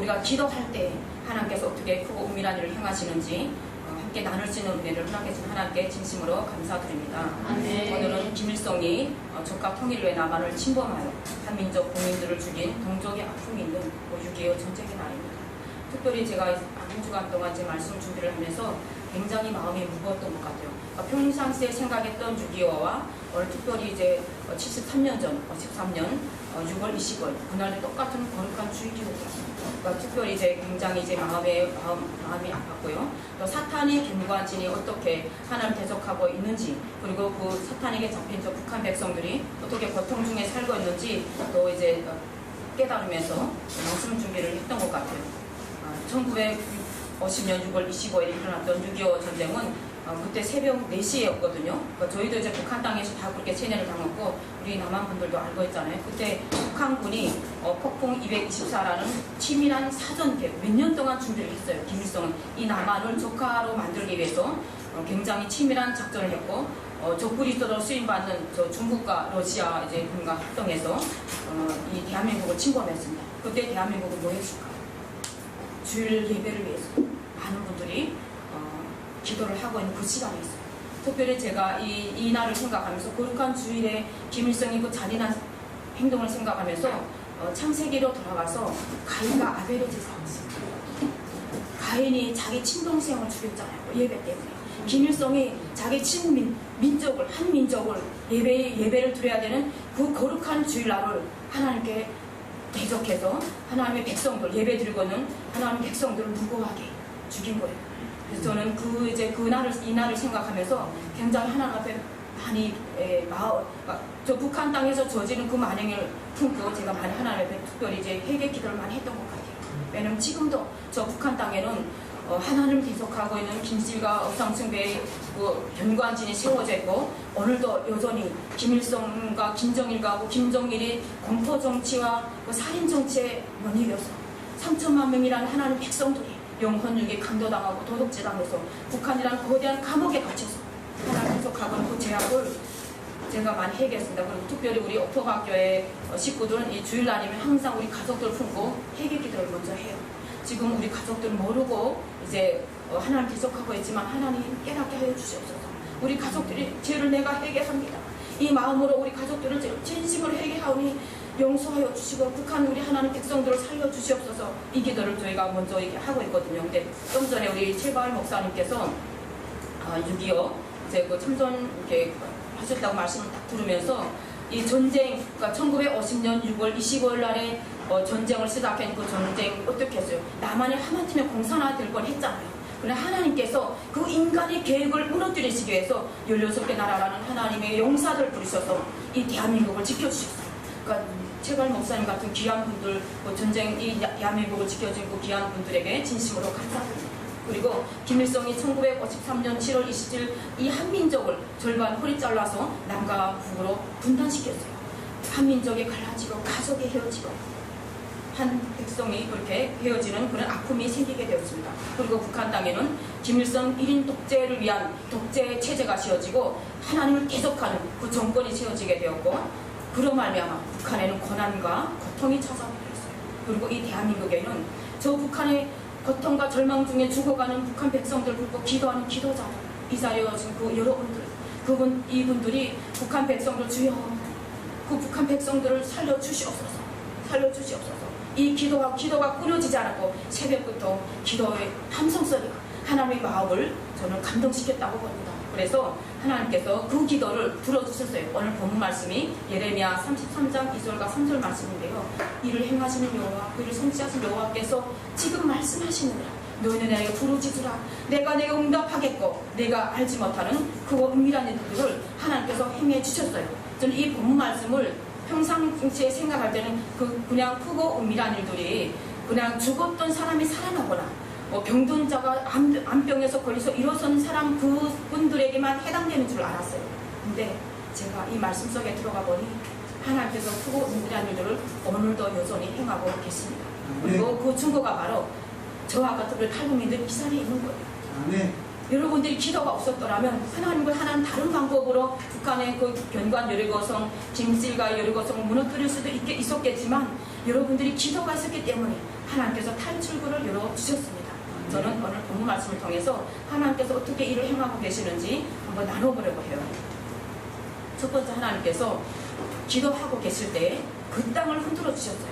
우리가 기도할 때 하나님께서 어떻게 크고 은밀한 일을 행하시는지 함께 나눌 수 있는 은혜를 허락해 주신 하나님께 진심으로 감사드립니다. 아멘. 오늘은 김일성이 적과 통일을 위해 남한을 침범하여 한민족 국민들을 죽인 동족의 아픔이 있는 6.25 전쟁의 날입니다. 특별히 제가 한 주간 동안 제 말씀 준비를 하면서 굉장히 마음이 무거웠던 것 같아요. 평상시에 생각했던 6.25와 오늘 특별히 이제 73년 전, 13년 6월 20일 그날도 똑같은 거룩한 주일 기록이었습니다. 그러니까 특별히 이제 굉장히 이제 마음이 아팠고요. 또 사탄의 견고한진이 어떻게 하나님을 대적하고 있는지, 그리고 그 사탄에게 잡힌 저 북한 백성들이 어떻게 고통 중에 살고 있는지 또 이제 깨달으면서 말씀 준비를 했던 것 같아요. 1950년 6월 25일에 일어났던 6.25 전쟁은 그때 새벽 4시였거든요. 그러니까 저희도 이제 북한 땅에서 다 그렇게 체내를 당했고 우리 남한 분들도 알고 있잖아요. 그때 북한군이 폭풍 224라는 치밀한 사전 계획 몇 년 동안 준비를 했어요. 김일성은 이 남한을 적화로 만들기 위해서 굉장히 치밀한 작전을 했고 적부리스로 수임받는 저 중국과 러시아 이제 군과 합동해서 이 대한민국을 침범했습니다. 그때 대한민국은 뭐 했을까요? 주일 예배를 위해서 많은 분들이 기도를 하고 있는 그 시간이었어요. 특별히 제가 이 날을 생각하면서 거룩한 주일에 김일성이 그 잔인한 행동을 생각하면서 창세기로 돌아가서 가인과 아벨의 제사였습니다. 가인이 자기 친동생을 죽였잖아요. 예배 때문에. 김일성이 자기 친민족을 한 민족을 예배를 드려야 되는 그 거룩한 주일날을 하나님께 대적해서 하나님의 백성들 예배 드리고 있는 하나님의 백성들을 무고하게 죽인 거예요. 그래서 저는 이 날을 생각하면서 굉장히 하나님 앞에 많이 저 북한 땅에서 저지른 그 만행을 품고 제가 많이 하나님 앞에 특별히 이제 회개 기도를 많이 했던 것 같아요. 왜냐면 지금도 저 북한 땅에는 하나님을 대적하고 있는 김씨가 업상승배의 견고한 진이 세워져 있고 오늘도 여전히 김일성과 김정일과 김정일이 공포 정치와 살인 정치에 연이어서 3천만 명이라는 하나님 백성들이 영혼육에 강도당하고 도둑질당해서 북한이라는 거대한 감옥에 갇혀서 하나님 대적하고 있는 그 제약을 제가 많이 회개했습니다. 그리고 특별히 우리 옥토학교의 식구들은 이 주일날이면 항상 우리 가족들 품고 회개 기도를 먼저 해요. 지금 우리 가족들은 모르고 이제 하나님 대적하고 있지만 하나님 깨닫게 하여 주시옵소서. 우리 가족들이 죄를 내가 회개합니다. 이 마음으로 우리 가족들을 진심으로 회개하오니 용서하여 주시고 북한 우리 하나님 백성들을 살려 주시옵소서. 이 기도를 저희가 먼저 하고 있거든요. 근데 좀 전에 우리 최발 목사님께서 6.25 이제 그 참전 이렇게 하셨다고 말씀을 딱 들으면서 이 전쟁, 그러니까 1950년 6월 25일 날에 전쟁을 시작한 그 전쟁 어떻게 했어요? 남한이 하마터면 공산화될 걸 했잖아요. 그러나 하나님께서 그 인간의 계획을 무너뜨리시기 위해서 16개 나라라는 하나님의 용사들 부르셔서 이 대한민국을 지켜주셨어요. 그러니까 최발 목사님 같은 귀한 분들, 전쟁 이 대한민국을 지켜준 그 귀한 분들에게 진심으로 감사드립니다. 그리고 김일성이 1953년 7월 27일 이 한민족을 절반 허리 잘라서 남과 북으로 분단시켰어요. 한민족이 갈라지고 가족이 헤어지고 한 백성이 그렇게 헤어지는 그런 아픔이 생기게 되었습니다. 그리고 북한 땅에는 김일성 1인 독재를 위한 독재 체제가 씌워지고 하나님을 대적하는 그 정권이 세워지게 되었고 그로 말미암아 북한에는 고난과 고통이 찾아오게 되었어요. 그리고 이 대한민국에는 저 북한의 고통과 절망 중에 죽어가는 북한 백성들 그리고 기도하는 기도자들 이 자리에 오신 그 여러분들 이분들이 북한 백성들 주여 그 북한 백성들을 살려주시옵소서. 이 기도가 끊어지지 않았고 새벽부터 기도의 함성소리가 하나님의 마음을 저는 감동시켰다고 봅니다. 그래서 하나님께서 그 기도를 들어주셨어요. 오늘 본문 말씀이 예레미야 33장 2절과 3절 말씀인데요. 이를 행하시는 여호와 그를 성취하신 여호와께서 지금 말씀하시느니라. 너희는 내게 부르짖으라. 내가 내게 응답하겠고 내가 알지 못하는 그 은밀한 일들을 하나님께서 행해 주셨어요. 저는 이 본문 말씀을 평상시에 생각할 때는 그냥 크고 은밀한 일들이 그냥 죽었던 사람이 살아나거나 병든 자가 암병에서 걸려서 일어선 사람 그분들에게만 해당되는 줄 알았어요. 근데 제가 이 말씀 속에 들어가 보니 하나님께서 크고 은밀한 일들을 오늘도 여전히 행하고 계십니다. 그리고 그 증거가 바로 저와 같은 우리 탈북민들 이 자리에 있는 거예요. 여러분들이 기도가 없었더라면 하나님 다른 방법으로 북한의 그 견고한 여리고성, 김실과 여리고성을 무너뜨릴 수도 있었겠지만 여러분들이 기도가 있었기 때문에 하나님께서 탈출구를 열어주셨습니다. 저는 오늘 본문 말씀을 통해서 하나님께서 어떻게 일을 행하고 계시는지 한번 나눠보려고 해요. 첫 번째, 하나님께서 기도하고 계실 때 그 땅을 흔들어 주셨어요.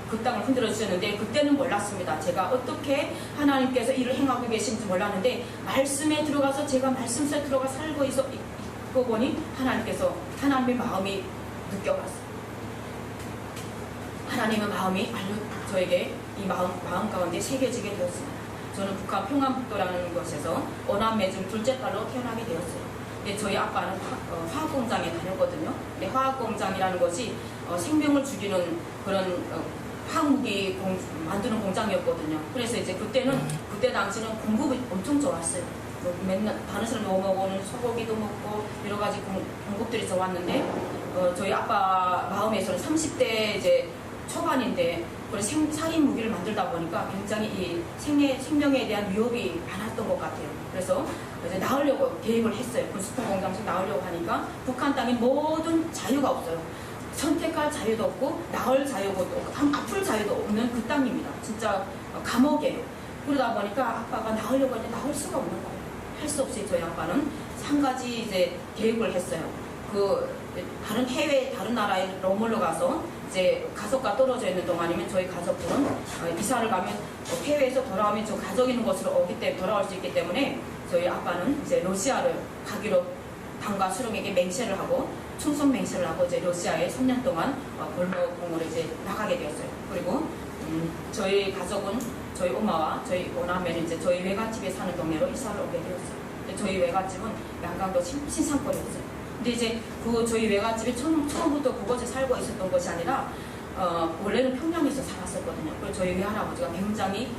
그 땅을 흔들어 주셨는데 그때는 몰랐습니다. 제가 어떻게 하나님께서 일을 행하고 계신지 몰랐는데 말씀에 들어가서 제가 말씀 속에 들어가 살고 있고 보니 하나님께서 하나님의 마음이 느껴갔어요. 하나님의 마음이 저에게 이 마음 가운데 새겨지게 되었습니다. 저는 북한 평안북도라는 곳에서 어남매중 둘째 딸로 태어나게 되었어요. 근데 저희 아빠는 화학공장에 다녔거든요. 근데 화학공장이라는 것이 생명을 죽이는 그런 화학무기 만드는 공장이었거든요. 그래서 이제 그때 당시는 공급이 엄청 좋았어요. 맨날 다른 사람 먹어보는 소고기도 먹고 여러 가지 공급들이 좋았는데 저희 아빠 마음에서는 30대 이제 초반인데 살인 무기를 만들다 보니까 굉장히 이 생명에 대한 위협이 많았던 것 같아요. 그래서 이제 나으려고 계획을 했어요. 군수품 공장에서 나으려고 하니까 북한 땅에 모든 자유가 없어요. 선택할 자유도 없고 나을 자유도 없고 아플 자유도 없는 그 땅입니다. 진짜 감옥이에요. 그러다 보니까 아빠가 나으려고 하는데 나을 수가 없는 거예요. 할 수 없이 저희 아빠는 한 가지 이제 계획을 했어요. 다른 나라에 머물러 가서 이제 가족과 떨어져 있는 동안이면 저희 가족들은 이사를 가면 해외에서 돌아오면 저 가족 있는 곳으로 돌아올 수 있기 때문에 저희 아빠는 이제 러시아를 가기로 당과 수령에게 맹세를 하고 충성 맹세를 하고 이제 러시아에 3년 동안 벌목공으로 이제 나가게 되었어요. 그리고 저희 가족은 저희 엄마와 저희 오남매는 이제 저희 외갓집에 사는 동네로 이사를 오게 되었어요. 저희 외갓집은 양강도 신상권이었어요. 근데 이제 저희 외갓집이 처음부터 그곳에 살고 있었던 것이 아니라 원래는 평양에서 살았었거든요. 그리고 저희 외할아버지가 굉장히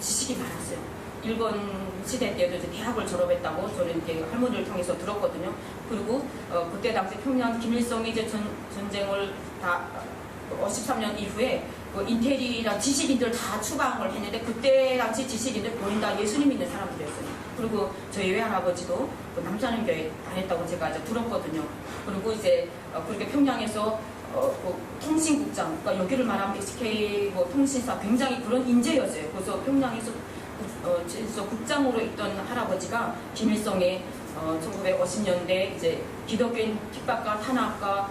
지식이 많았어요. 일본 시대 때도 이제 대학을 졸업했다고 저는 이렇게 할머니를 통해서 들었거든요. 그리고 그때 당시 평양 김일성이 이제 전쟁을 다 53년 이후에 인테리랑 지식인들 다 추방을 했는데 그때 당시 지식인들 본인 다 예수님 믿는 사람들이었어요. 그리고 저희 외할아버지도 남자는교회 다녔다고 제가 이제 들었거든요. 그리고 이제 그렇게 평양에서 통신국장, 그러니까 여기를 말하면 SK 통신사 굉장히 그런 인재였어요. 그래서 평양에서 국장으로 있던 할아버지가 김일성의 1950년대 이제 기독교인 핍박과 탄압과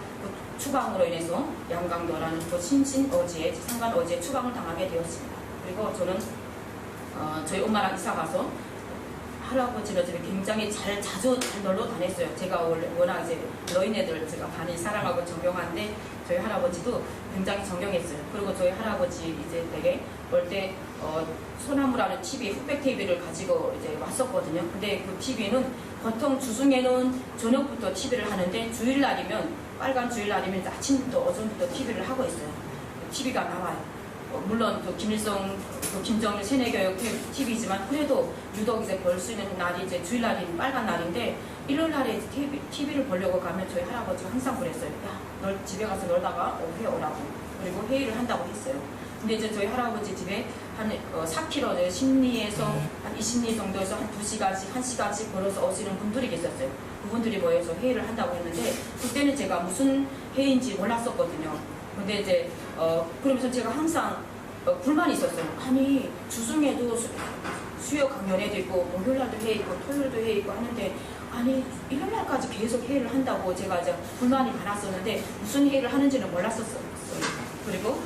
추방으로 인해서 양강도라는 신신어지에 상간어지에 추방을 당하게 되었습니다. 그리고 저는 저희 엄마랑 이사 가서 할아버지는 집에 굉장히 자주 놀러 다녔어요. 제가 워낙 이제 노인애들 제가 많이 사랑하고 존경하는데 저희 할아버지도 굉장히 존경했어요. 그리고 저희 할아버지 이제 되게 올 때 소나무라는 TV, 흑백 TV를 가지고 이제 왔었거든요. 근데 그 TV는 보통 주중에는 저녁부터 TV를 하는데 주일날이면 빨간 주일날이면 아침부터 오전부터 TV를 하고 있어요. TV가 나와요. 물론 김일성, 김정일 세뇌교육 TV지만 그래도 유독 이제 볼 수 있는 날이 이제 주일날인 빨간 날인데 일요일 날에 TV를 보려고 가면 저희 할아버지가 항상 그랬어요. 야, 널 집에 가서 놀다가 오후에 오라고. 그리고 회의를 한다고 했어요. 근데 이제 저희 할아버지 집에 한 4km, 심리에서 한 20리 정도에서 한 2시간씩, 1시간씩 걸어서 오시는 분들이 계셨어요. 그분들이 모여서 회의를 한다고 했는데 그때는 제가 무슨 회의인지 몰랐었거든요. 근데 이제 그러면서 제가 항상 불만이 있었어요. 아니 주중에도 수요 강연회도 있고 목요일날도 회의 있고 토요일도 회의 있고 하는데 아니 일요일날까지 계속 회의를 한다고 제가 이제 불만이 많았었는데 무슨 회의를 하는지는 몰랐었어요. 그리고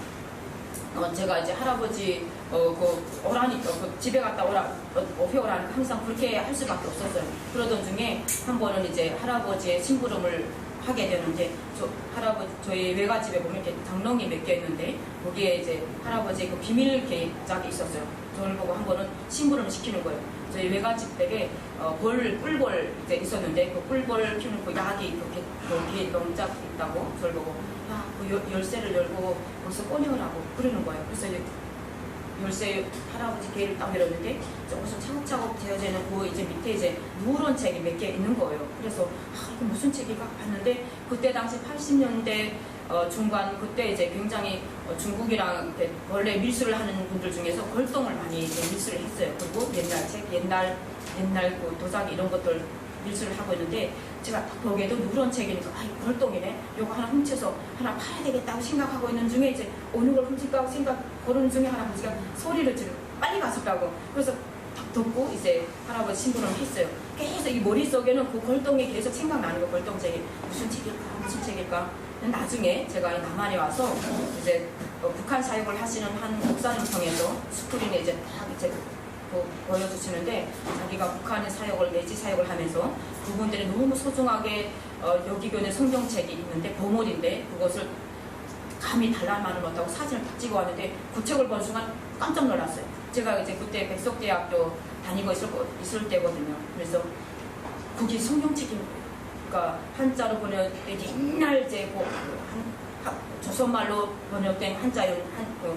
제가 이제 할아버지 오라니까 집에 갔다 오라 오해 오라니까 항상 그렇게 할 수밖에 없었어요. 그러던 중에 한 번은 이제 할아버지의 심부름을 하게 되는데 저희 외갓집에 보면 이렇게 장롱이 몇 개 있는데 거기에 이제 할아버지의 그 비밀 계획장이 있었어요. 저를 보고 한 번은 심부름을 시키는 거예요. 저희 외갓집 댁에 꿀벌 이제 있었는데 그 꿀벌 키우는 그 약이 그렇게 거기에 넘짝 있다고 저를 보고 야, 그 열쇠를 열고 거기서 꺼내오라고 그러는 거예요. 그래서 이제 열쇠 할아버지 개를 딱 열었는데 조금씩 차곡차곡 되어져 있는 그 이제 밑에 이제 누런 책이 몇 개 있는 거예요. 그래서 이게 무슨 책이가 봤는데 그때 당시 80년대 중반 그때 이제 굉장히 중국이랑 원래 밀수를 하는 분들 중에서 걸동을 많이 밀수를 했어요. 그리고 옛날 책, 옛날 그 도자기 이런 것들 밀수를 하고 있는데 제가 딱 보기에도 누런 책이니까 아 이거 벌떡이네. 이거 하나 훔쳐서 하나 팔아야 되겠다고 생각하고 있는 중에 이제 어느 걸 훔칠까 하고 생각 고르는 중에 할아버지가 소리를 지르고 빨리 가셨다고. 그래서 딱 듣고 이제 할아버지 신부름 했어요. 계속 이 머릿속에는 그 벌덩이 계속 생각나는 거. 벌덩책이 무슨 책일까 무슨 책일까. 나중에 제가 남한에 와서 이제 북한 사역을 하시는 한 목사님 통해서 스크린에 이제 딱 이제 보여주시는데 자기가 북한의 사역을 내지 사역을 하면서 그분들이 너무 소중하게 여기고 있는 성경책이 있는데 보물인데 그것을 감히 달라는 말을 못하고 사진을 딱 찍어 왔는데 그 책을 본 순간 깜짝 놀랐어요. 제가 이제 그때 백석대학교 다니고 있을 때거든요. 그래서 그게 성경책인 거예요. 그러니까 한자로 번역 옛날 이제 조선말로 번역된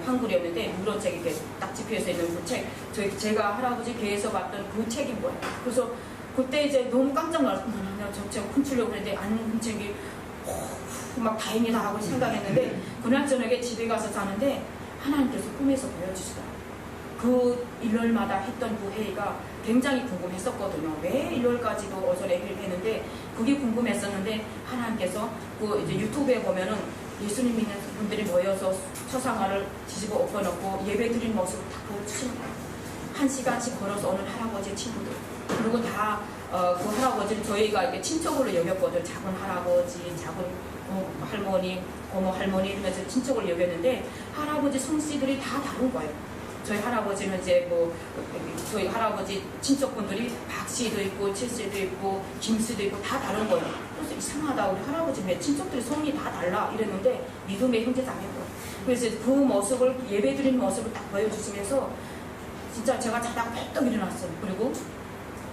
한글이었는데 누런 책이 이렇게 딱 집혀져 있는 그 책, 제가 할아버지 교회에서 봤던 그 책인 거예요. 그래서 그때 이제 너무 깜짝 놀랐어요. 내가 저 책 훔치려고 했는데 안 훔치기 막 다행이다 하고 생각했는데 그날 저녁에 집에 가서 자는데 하나님께서 꿈에서 보여주시더라고요. 그 일월마다 했던 그 회의가 굉장히 궁금했었거든요. 왜 일월까지도 어전에 회의를 했는데 그게 궁금했었는데 하나님께서 그 이제 유튜브에 보면은 예수님 믿는 분들이 모여서 초상화를 뒤집어 엎어놓고 예배드린 모습을 다 보여주시는 거예요. 1시간씩 걸어서 오는 할아버지 친구들 그리고 다 그 할아버지를 저희가 이렇게 친척으로 여겼거든요. 작은 할아버지, 작은 할머니, 고모 할머니 이러면서 친척을 여겼는데 할아버지 솜씨들이 다 다른 거예요. 저희 할아버지는 이제 저희 할아버지 친척분들이 박씨도 있고 칠씨도 있고 김씨도 있고 다 다른 거예요. 그래서 이상하다. 우리 할아버지 왜 친척들이 성이 다 달라 이랬는데 믿음의 형제자매고 그래서 그 모습을 예배드리는 모습을 딱 보여주시면서 진짜 제가 자다가 벌떡 일어났어요. 그리고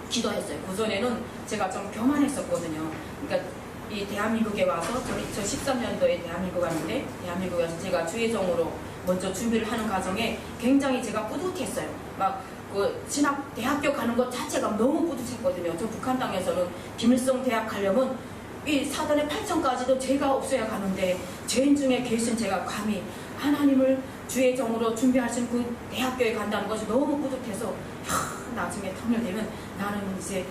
기도했어요. 그전에는 제가 좀 교만했었거든요. 그러니까 이 대한민국에 와서 저 13년도에 대한민국 왔는데 대한민국에 와서 제가 주의종으로 먼저 준비를 하는 과정에 굉장히 제가 뿌듯했어요. 막 그 진학 대학교 가는 것 자체가 너무 뿌듯했거든요. 저 북한 땅에서는 김일성 대학 가려면 이 사단의 8천까지도 죄가 없어야 가는데 죄인 중에 계신 제가 감히 하나님을 주의 종으로 준비하신 그 대학교에 간다는 것이 너무 뿌듯해서 나중에 통일되면 나는 이제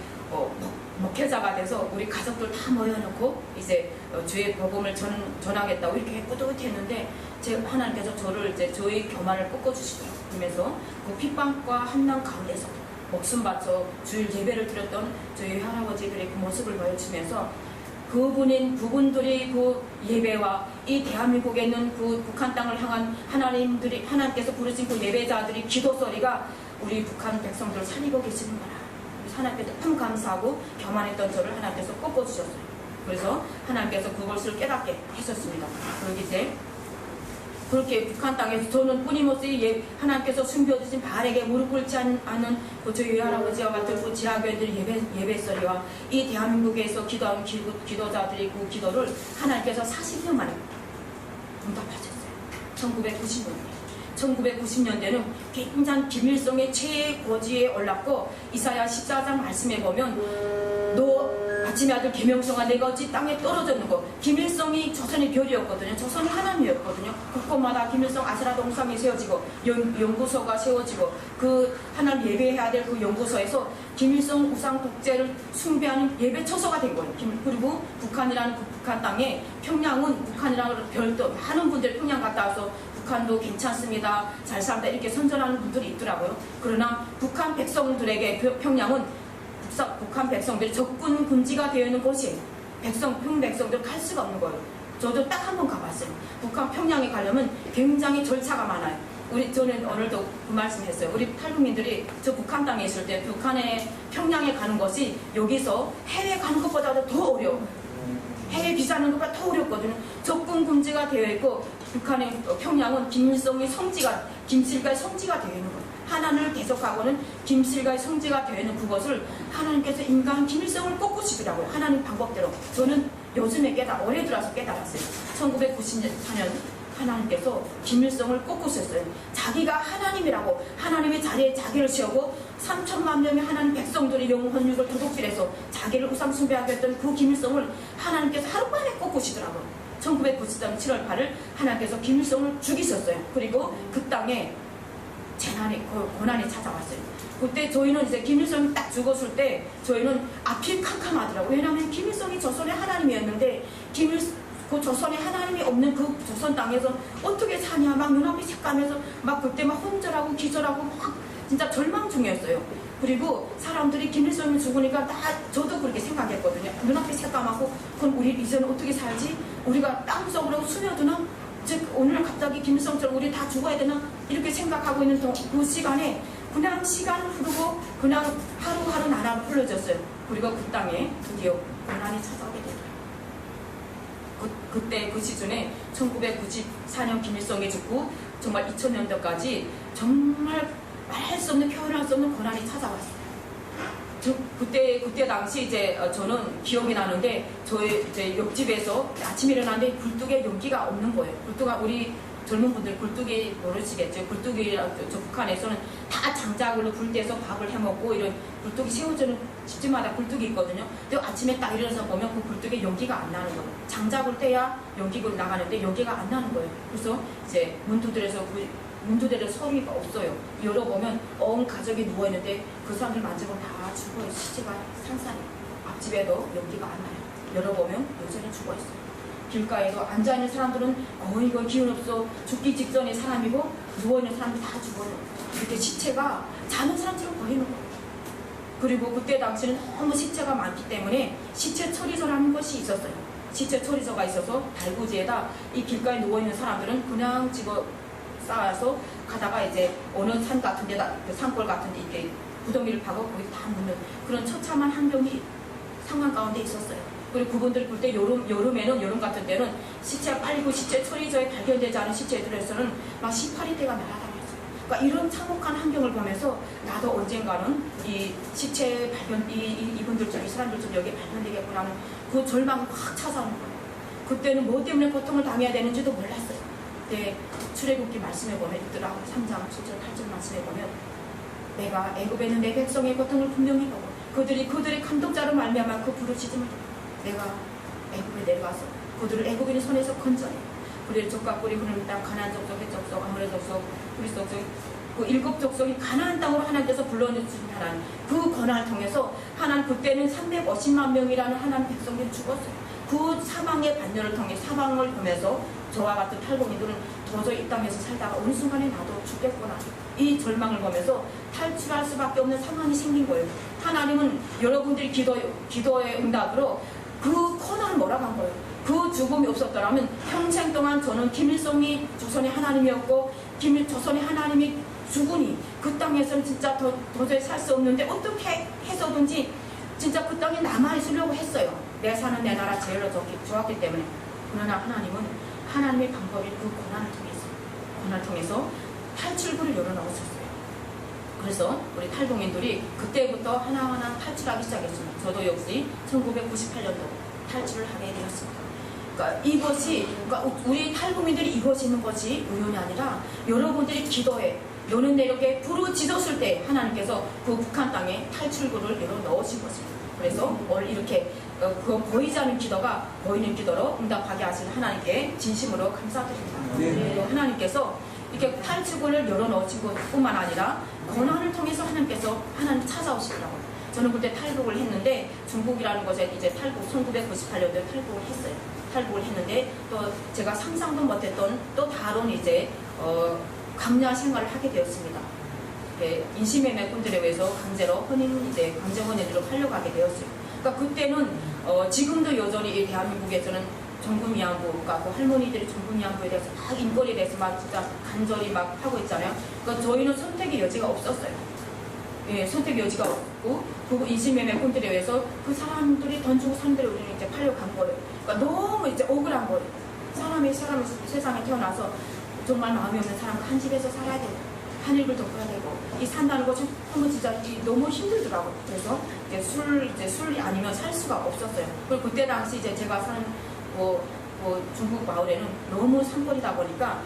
목회자가 돼서 우리 가족들 다 모여놓고 이제 주의 복음을 전하겠다고 이렇게 뿌듯했는데 하나님께서 저를 이제 저의 교만을 꺾어주시더라고요. 그러면서 그 핍박과 한난 가운데서 목숨 바쳐 주일 예배를 드렸던 저희 할아버지들의 그 모습을 보여주면서 그분들이 그 예배와 이 대한민국에 있는 그 북한 땅을 향한 하나님께서 부르신 그 예배자들이 기도 소리가 우리 북한 백성들을 살리고 계시는 거라. 하나님께서 참 감사하고 교만했던 저를 하나님께서 꺾어주셨어요. 그래서 하나님께서 그것을 깨닫게 하셨습니다. 그러기 때문에 그렇게 북한 땅에서 저는 끊임없이 하나님께서 숨겨주신 바알에게 무릎 꿇지 않는 저희 할아버지와 같은 그 지하교회들의 예배소리와 이 대한민국에서 기도하는 기도자들의 그 기도를 하나님께서 40년 만에 응답하셨어요. 1990년대는 굉장히 김일성의 최고지에 올랐고 이사야 14장 말씀에 보면 너 아침의 아들 김영성아 내가 어찌 땅에 떨어졌는 거 김일성이 조선의 별이었거든요. 조선이 하나님이었거든요. 곳곳마다 김일성 아스라 동상이 세워지고 연구소가 세워지고 그 하나님 예배해야 될 그 연구소에서 김일성 우상 독재를 숭배하는 예배 처소가 된 거예요. 그리고 북한이라는 그 북한 땅에 평양은 북한이라는 별도 많은 분들이 평양 갔다 와서 북한도 괜찮습니다. 잘 산다 이렇게 선전하는 분들이 있더라고요. 그러나 북한 백성들에게 평양은 북한 백성들이 적군 군지가 되어 있는 곳이에요. 평백성들 갈 수가 없는 거예요. 저도 딱 한 번 가봤어요. 북한 평양에 가려면 굉장히 절차가 많아요. 저는 오늘도 그 말씀했어요. 우리 탈북민들이 저 북한 땅에 있을 때 북한에 평양에 가는 것이 여기서 해외 가는 것보다도 더 어려워요. 해외 비자는 것보다 더 어렵거든요. 적군 군지가 되어 있고 북한의 평양은 김일성의 성지가 김실가의 성지가 되어 있는 거예요. 하나님을 대적하고는 김실가의 성지가 되어 있는 그것을 하나님께서 인간 김일성을 꺾으시더라고요. 하나님 방법대로. 저는 요즘에 올해 들어서 깨달았어요. 1994년 하나님께서 김일성을 꺾으셨어요. 자기가 하나님이라고 하나님의 자리에 자기를 세우고 3천만 명의 하나님 백성들이 영혼육을 도둑질해서 자기를 우상 숭배하게 했던 그 김일성을 하나님께서 하루만에 꺾으시더라고요. 1993년 7월 8일 하나님께서 김일성을 죽이셨어요. 그리고 그 땅에 고난이 찾아왔어요. 그때 저희는 이제 김일성이 딱 죽었을 때 저희는 앞이 캄캄하더라고요. 왜냐하면 김일성이 조선의 하나님이었는데 그 조선의 하나님이 없는 그 조선 땅에서 어떻게 사냐 막 눈앞이 색감해서 막 그때 막 혼절하고 기절하고 막 진짜 절망 중이었어요. 그리고 사람들이 김일성이 죽으니까 저도 그렇게 생각했거든요. 눈앞이 새까맣고 그럼 우리 이제는 어떻게 살지? 우리가 땅속으로 스며드나? 즉 오늘 갑자기 김일성처럼 우리 다 죽어야 되나? 이렇게 생각하고 있는 그 시간에 그냥 시간을 흐르고 그냥 하루하루 나라 흘러졌어요. 그리고 그 땅에 드디어 고난이 찾아오게 되더라고요. 그때 그 시즌에 1994년 김일성이 죽고 정말 2000년대까지 정말 말할 수 없는 표현할 수 없는 고난이 찾아왔어요. 그때 당시 이제 저는 기억이 나는데 저희 이제 옆집에서 아침에 일어났는데 굴뚝에 연기가 없는 거예요. 굴뚝가 우리 젊은 분들 굴뚝이 모르시겠죠. 굴뚝이랑 저 북한에서는 다 장작으로 불 떼서 밥을 해먹고 이런 굴뚝이 세워지는 집집마다 굴뚝이 있거든요. 근데 아침에 딱 일어나서 보면 그 굴뚝에 연기가 안 나는 거예요. 장작을 떼야 연기가 나가는데 연기가 안 나는 거예요. 그래서 이제 문두들에서 문두대를 소리가 없어요. 열어보면 온 가족이 누워있는데 그 사람들 만지면 다 죽어요. 시체가 산산해. 앞집에도 연기가 안 나요. 열어보면 여전히 죽어있어요. 길가에도 앉아있는 사람들은 거의 기운 없어 죽기 직전의 사람이고 누워있는 사람들 다 죽어요. 이렇게 시체가 자는 사람처럼 보이는 거예요. 그리고 그때 당시는 너무 시체가 많기 때문에 시체 처리소라는 것이 있었어요. 시체 처리소가 있어서 달구지에다 이 길가에 누워있는 사람들은 그냥 집어 쌓아서 가다가 이제 어느 산 같은 데다 산골 같은 데 이렇게 구덩이를 파고 거기 다 묻는 그런 처참한 환경이 상황 가운데 있었어요. 그리고 그분들 볼 때 여름 같은 때는 시체가 빨리고 시체 처리소에 발견되지 않은 시체들에서는 막 18일대가 날아다녔어요. 그러니까 이런 참혹한 환경을 보면서 나도 언젠가는 이 시체 발견 이분들처럼 이 사람들처럼 여기에 발견되겠구나 하는 그 절망이 확 찾아오는 거예요. 그때는 뭐 때문에 고통을 당해야 되는지도 몰랐어요. 그때 출애굽기 말씀에 보면 있더라고 3장 7절 8절 말씀에 보면 내가 애굽에는 내 백성의 고통을 분명히 보고 그들의 감독자로 말미암아 그 부르짖음을 내가 애굽에 내려가서 그들을 애굽인의 손에서 건져내 그들 족과 뿌리 흐르는 땅 가나안 족속, 헷 족속, 아모레 족속, 브리스 족속 그 7 족속이 가나안 땅으로 하나님께서 불러주신 하나님 그 권한을 통해서 하나님 그때는 350만 명이라는 하나님 백성들이 죽었어요. 그 사방의 반열을 통해 사방을 보면서 저와 같은 탈북민들은 도저히 이 땅에서 살다가 어느 순간에 나도 죽겠구나 이 절망을 보면서 탈출할 수밖에 없는 상황이 생긴 거예요. 하나님은 여러분들이 기도의 응답으로 그 코너를 몰아간 거예요. 그 죽음이 없었더라면 평생 동안 저는 김일성이 조선의 하나님이었고 조선의 하나님이 죽으니 그 땅에서는 진짜 도저히 살 수 없는데 어떻게 해서든지 진짜 그 땅에 남아있으려고 했어요. 내 사는 내 나라 제일로 좋았기 때문에. 그러나 하나님은 하나님의 방법이 그 고난을 통해서 탈출구를 열어놓으셨어요. 그래서 우리 탈북민들이 그때부터 하나하나 탈출하기 시작했습니다. 저도 역시 1998년도 탈출을 하게 되었습니다. 그러니까 우리 탈북민들이 이것이 있는 것이 우연이 아니라 여러분들이 기도에 여는 내력에 부르짖었을 때 하나님께서 그 북한 땅에 탈출구를 열어넣으신 것입니다. 그래서 오늘 이렇게 그 보이지 않는 기도가 보이는 기도로 응답하게 하신 하나님께 진심으로 감사드립니다. 그리고 하나님께서 이렇게 탈출구를 열어놓으신 것뿐만 아니라 고난을 통해서 하나님 찾아오시더라고요. 저는 그때 탈북을 했는데 중국이라는 곳에 이제 1998년도에 탈북을 했어요. 탈북을 했는데 또 제가 상상도 못했던 또 다른 이제 강야 생활을 하게 되었습니다. 인신매매꾼들에 의해서 강제로 강제 혼인으로 팔려가게 되었어요. 그러니까 그때는 지금도 여전히 대한민국에서는 정부미양부, 그러니까 그 할머니들이 정부미양부에 대해서 막 인권에 대해서 막 진짜 간절히 막 하고 있잖아요. 그러니까 저희는 선택의 여지가 없었어요. 예, 선택의 여지가 없고, 그 인신매매꾼들에 의해서 그 사람들이 돈 주고 사람들이 우리는 이제 팔려간 거예요. 그러니까 너무 이제 억울한 거예요. 사람이 세상에 태어나서 정말 마음이 없는 사람과 한 집에서 살아야 되고, 한 입을 덮어야 되고, 이 산다는 것이 한번 진짜 너무 힘들더라고요. 그래서 이제 술이 아니면 살 수가 없었어요. 그리고 그때 당시 이제 제가 사는 중국 마을에는 너무 산골이다 보니까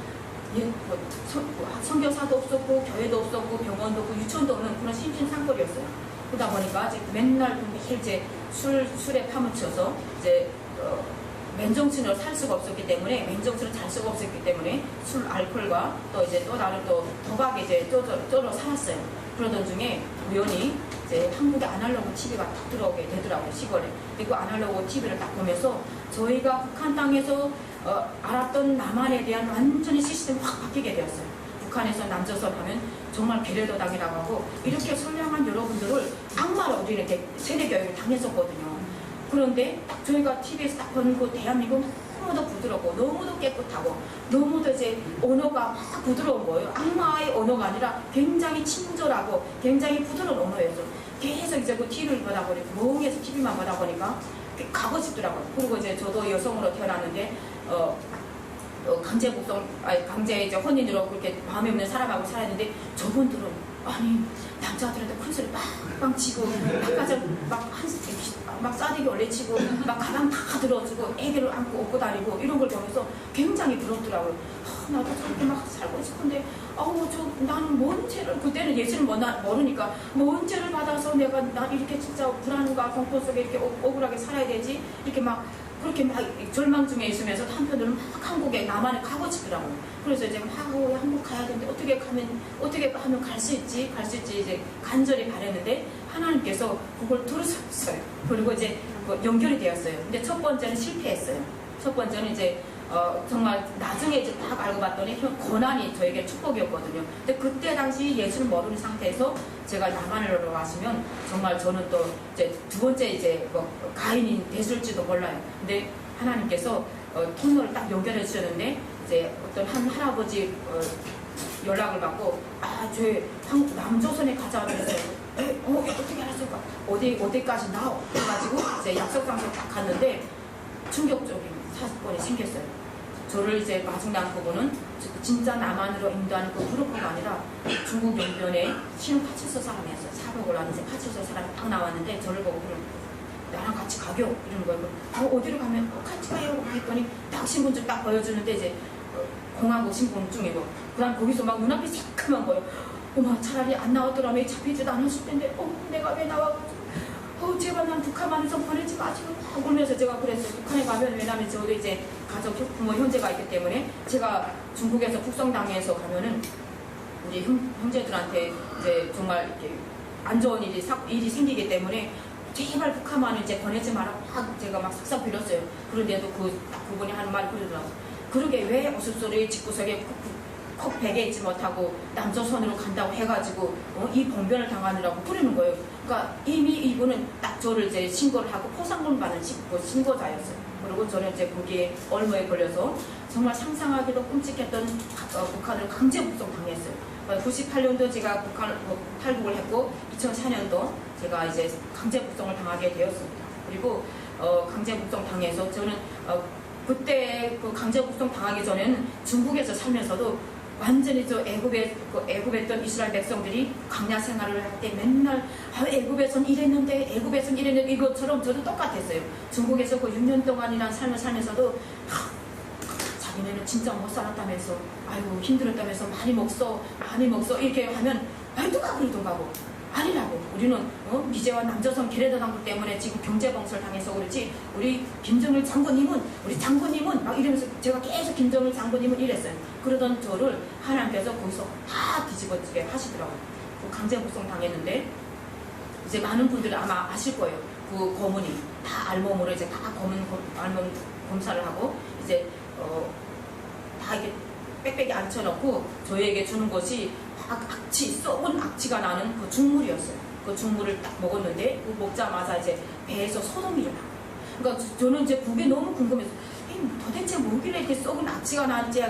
선교사도 없었고 교회도 없었고 병원도 없고 유치원도 없는 그런 심신 산골이었어요. 그러다 보니까 이제 맨날 이제 술에 파묻혀서 이제 맨정신으로 살 수가 없었기 때문에, 맨정신으로 잘 수가 없었기 때문에 술, 알코올과 또 이제 또 다른 또 도박에 이제 쫄러 살았어요. 그러던 중에 우연히 이제 한국에 아날로그 TV가 딱 들어오게 되더라고요, 시골에. 그리고 아날로그 TV를 딱 보면서 저희가 북한 땅에서 알았던 남한에 대한 완전히 시스템이 확 바뀌게 되었어요. 북한에서 남조선 하면 정말 배려도당이라고 하고, 이렇게 선량한 여러분들을 악마로 우리는 세대교육을 당했었거든요. 그런데 저희가 TV에서 딱 보는 그 대한민국 너무도 부드럽고 너무도 깨끗하고 너무도 이제 언어가 막 부드러운 거예요. 악마의 언어가 아니라 굉장히 친절하고 굉장히 부드러운 언어였어요. 계속 이제 그 TV를 보다 보니까, 멍해서 TV만 보다 보니까 가고 싶더라고요. 그리고 이제 저도 여성으로 태어났는데 강제 복성, 강제 이제 혼인으로 그렇게 마음이 없는 사람하고 살았는데, 저분들은 아니 남자들한테 큰 소리 빵빵 치고 막 싸대기 올려치고 막 가방 다 들어주고 애기를 안고 업고 다니고 이런 걸 보면서 굉장히 부럽더라고요. 나도 저렇게 막 살고 싶은데 나는 뭔 죄를, 그때는 예수를 모르니까 뭔 죄를 받아서 내가 이렇게 진짜 불안과 공포 속에 이렇게 억울하게 살아야 되지, 이렇게 막 그렇게 막 절망 중에 있으면서 한편으로는 막 한국에 남한에 가고 싶더라고요. 그래서 이제 막 한국 가야 되는데 어떻게 하면 갈 수 있지 이제 간절히 바랬는데 하나님께서 그걸 들으셨어요. 그리고 이제 연결이 되었어요. 근데 첫 번째는 실패했어요. 첫 번째는 이제 정말 나중에 이제 딱 알고 봤더니 고난이 저에게 축복이었거든요. 근데 그때 당시 예수를 모르는 상태에서 제가 남한으로 가시면 정말 저는 또 이제 두 번째 이제 가인이 됐을지도 몰라요. 근데 하나님께서 통로를 딱 연결해 주셨는데, 이제 어떤 한 할아버지 연락을 받고 저 남조선에 가자 그랬어요. 어떻게 알았을까? 어디까지 나와? 그래가지고 이제 약속 장소 딱 갔는데 충격적인 사건이 생겼어요. 저를 이제 마중난 그분은 진짜 남한으로 인도하는 그 그룹가 아니라 중국 용변에 신흥파출소 사람이었어요. 사복을 하는 파출소 사람이 딱 나왔는데 저를 보고 나랑 같이 가교 이러는 거예요. 어디로 가면 같이 가요 했더니 딱 신분증 딱 보여주는데 이제 공항국 신분증이고, 그다음 거기서 막 눈앞이 새까만 거예요. 차라리 안 나왔더라면 잡히지도 않았을 텐데 내가 왜 나와가지고 제발 난 북한만에서 보내지 마시고 막 울면서 제가 그랬어요. 북한에 가면, 왜냐면 저도 이제 가족 부모 형제가 있기 때문에 제가 중국에서 북성당에서 가면은 우리 형제들한테 이제 정말 이렇게 안 좋은 일이 생기기 때문에 제발 북한만 이제 보내지 마라 제가 막 싹싹 빌었어요. 그런데도 그분이 하는 말이 그러더라고요. 그러게 왜 어슷소리 집구석에 콕 베개 있지 못하고 남조선으로 간다고 해가지고 이 봉변을 당하느라고 부르는 거예요. 그러니까 이미 이분은 딱 저를 이제 신고를 하고 포상금 받는 신고자였어요. 그리고 저는 이제 거기에 얼마에 걸려서 정말 상상하기도 끔찍했던 북한을 강제 북송 당했어요. 98년도 제가 북한 탈북을 했고 2004년도 제가 이제 강제 북송을 당하게 되었습니다. 그리고 강제 북송 당해서 저는 그때 그 강제 북송 당하기 전에는 중국에서 살면서도 완전히 저 애굽했던 이스라엘 백성들이 광야 생활을 할 때 맨날 애굽에선 이랬는데 이것처럼 저도 똑같았어요. 중국에서 그 6년 동안이란 삶을 살면서도 자기네는 진짜 못 살았다면서, 아이고 힘들었다면서 많이 먹어 이렇게 하면 누가 그러던가고 아니라고. 우리는 미제와 남조선 기레더당국 때문에 지금 경제봉쇄를 당해서 그렇지 우리 김정일 장군님은 막 이러면서 제가 계속 김정일 장군님은 이랬어요. 그러던 저를 하나님께서 거기서 다 뒤집어지게 하시더라고요. 그 강제 북송 당했는데 이제 많은 분들이 아마 아실 거예요. 그 고문이 다 알몸으로 이제 다 알몸 검사를 하고 이제 다 이렇게 빽빽이 앉혀놓고 저희에게 주는 것이 썩은 악취가 나는 그 죽물이었어요. 그 죽물을 딱 먹었는데 그 먹자마자 이제 배에서 소동이 일어나요. 그러니까 저는 이제 그게 너무 궁금해서 도대체 뭐길래 이렇게 썩은 악취가 나는지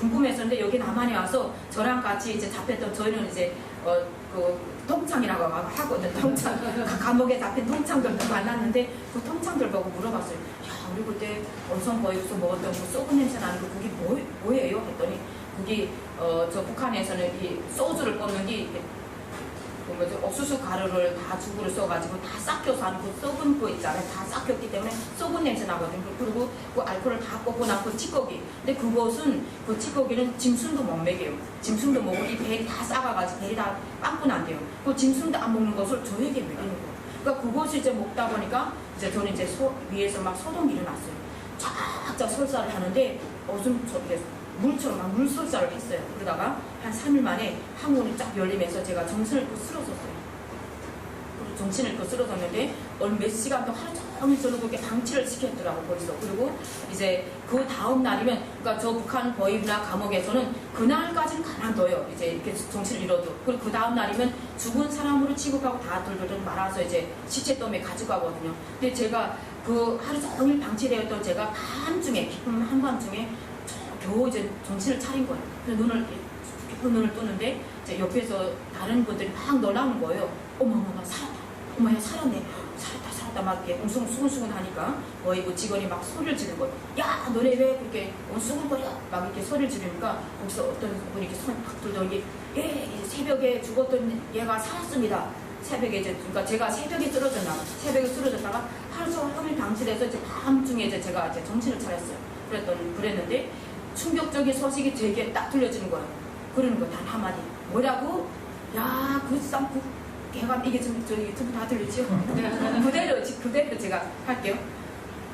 궁금했었는데, 여기 남한에 와서 저랑 같이 이제 잡혔던, 저희는 이제 그 통창이라고 하거든. 감옥에 잡힌 통창들도 만났는데 그 통창들 보고 물어봤어요. 야, 우리 그때 원성보육소 먹었던 그 썩은 냄새 나는 거 그게 뭐예요? 했더니 그게 저 북한에서는 이 소주를 꽂는 게 옥수수 가루를 다 죽으로 써가지고 다 삭혀서 하는 그 썩은 거 있잖아요. 다 삭혔기 때문에 썩은 냄새 나거든요. 그리고 그 알코올을 다 꽂고 난 그 찌꺼기. 근데 그것은 그 찌꺼기는 짐승도 못 먹여요. 짐승도 먹고 이 배에 다 싸가가지고 배에 다 빵꾸 난대요. 그 짐승도 안 먹는 것을 저에게 먹이는 거예요. 그러니까 그것을 이제 먹다 보니까 이제 저는 이제 위에서 막 소동이 일어났어요. 쫙쫙 설사를 하는데 물처럼 막 물설사를 했어요. 그러다가 한 3일 만에 항문이 쫙 열리면서 제가 정신을 또 쓰러졌어요. 정신을 또 쓰러졌는데 몇 시간 동안 하루 종일 저를 그렇게 방치를 시켰더라고 벌써. 그리고 이제 그 다음 날이면, 그러니까 저 북한 보위부나 감옥에서는 그날까지는 가만둬요. 이제 이렇게 정신을 잃어도. 그리고 그 다음 날이면 죽은 사람으로 취급하고 다 돌돌돌 말아서 이제 시체더미에 가져가거든요. 근데 제가 그 하루 종일 방치되었던 제가 밤중에, 깊은 한밤중에 겨우 이제 정신을 차린 거예요. 그래서 눈을 뜨는데 이제 옆에서 다른 분들이 막 놀라는 거예요. 어머머머, 살았다. 어머야, 살았네. 살았다. 막 이렇게 수근수근 하니까 거의 뭐 직원이 막 소리를 지르는 거예요. 야, 너네 왜 그렇게 수근거려? 막 이렇게 소리를 지르니까 거기서 어떤 분이 이렇게 손 팍 들더니 이제 새벽에 죽었던 얘가 살았습니다. 새벽에 이제, 그러니까 제가 새벽에 쓰러졌다가 하루 종일 방치돼서 이제 밤중에 이제 제가 이제 정신을 차렸어요. 그랬는데 충격적인 소식이 되게 딱 들려지는 거예요. 그러는 거 단 한마디. 뭐라고? 야, 그 쌍국 개가, 이게 좀 저기 다 들리죠? 그대로 제가 할게요.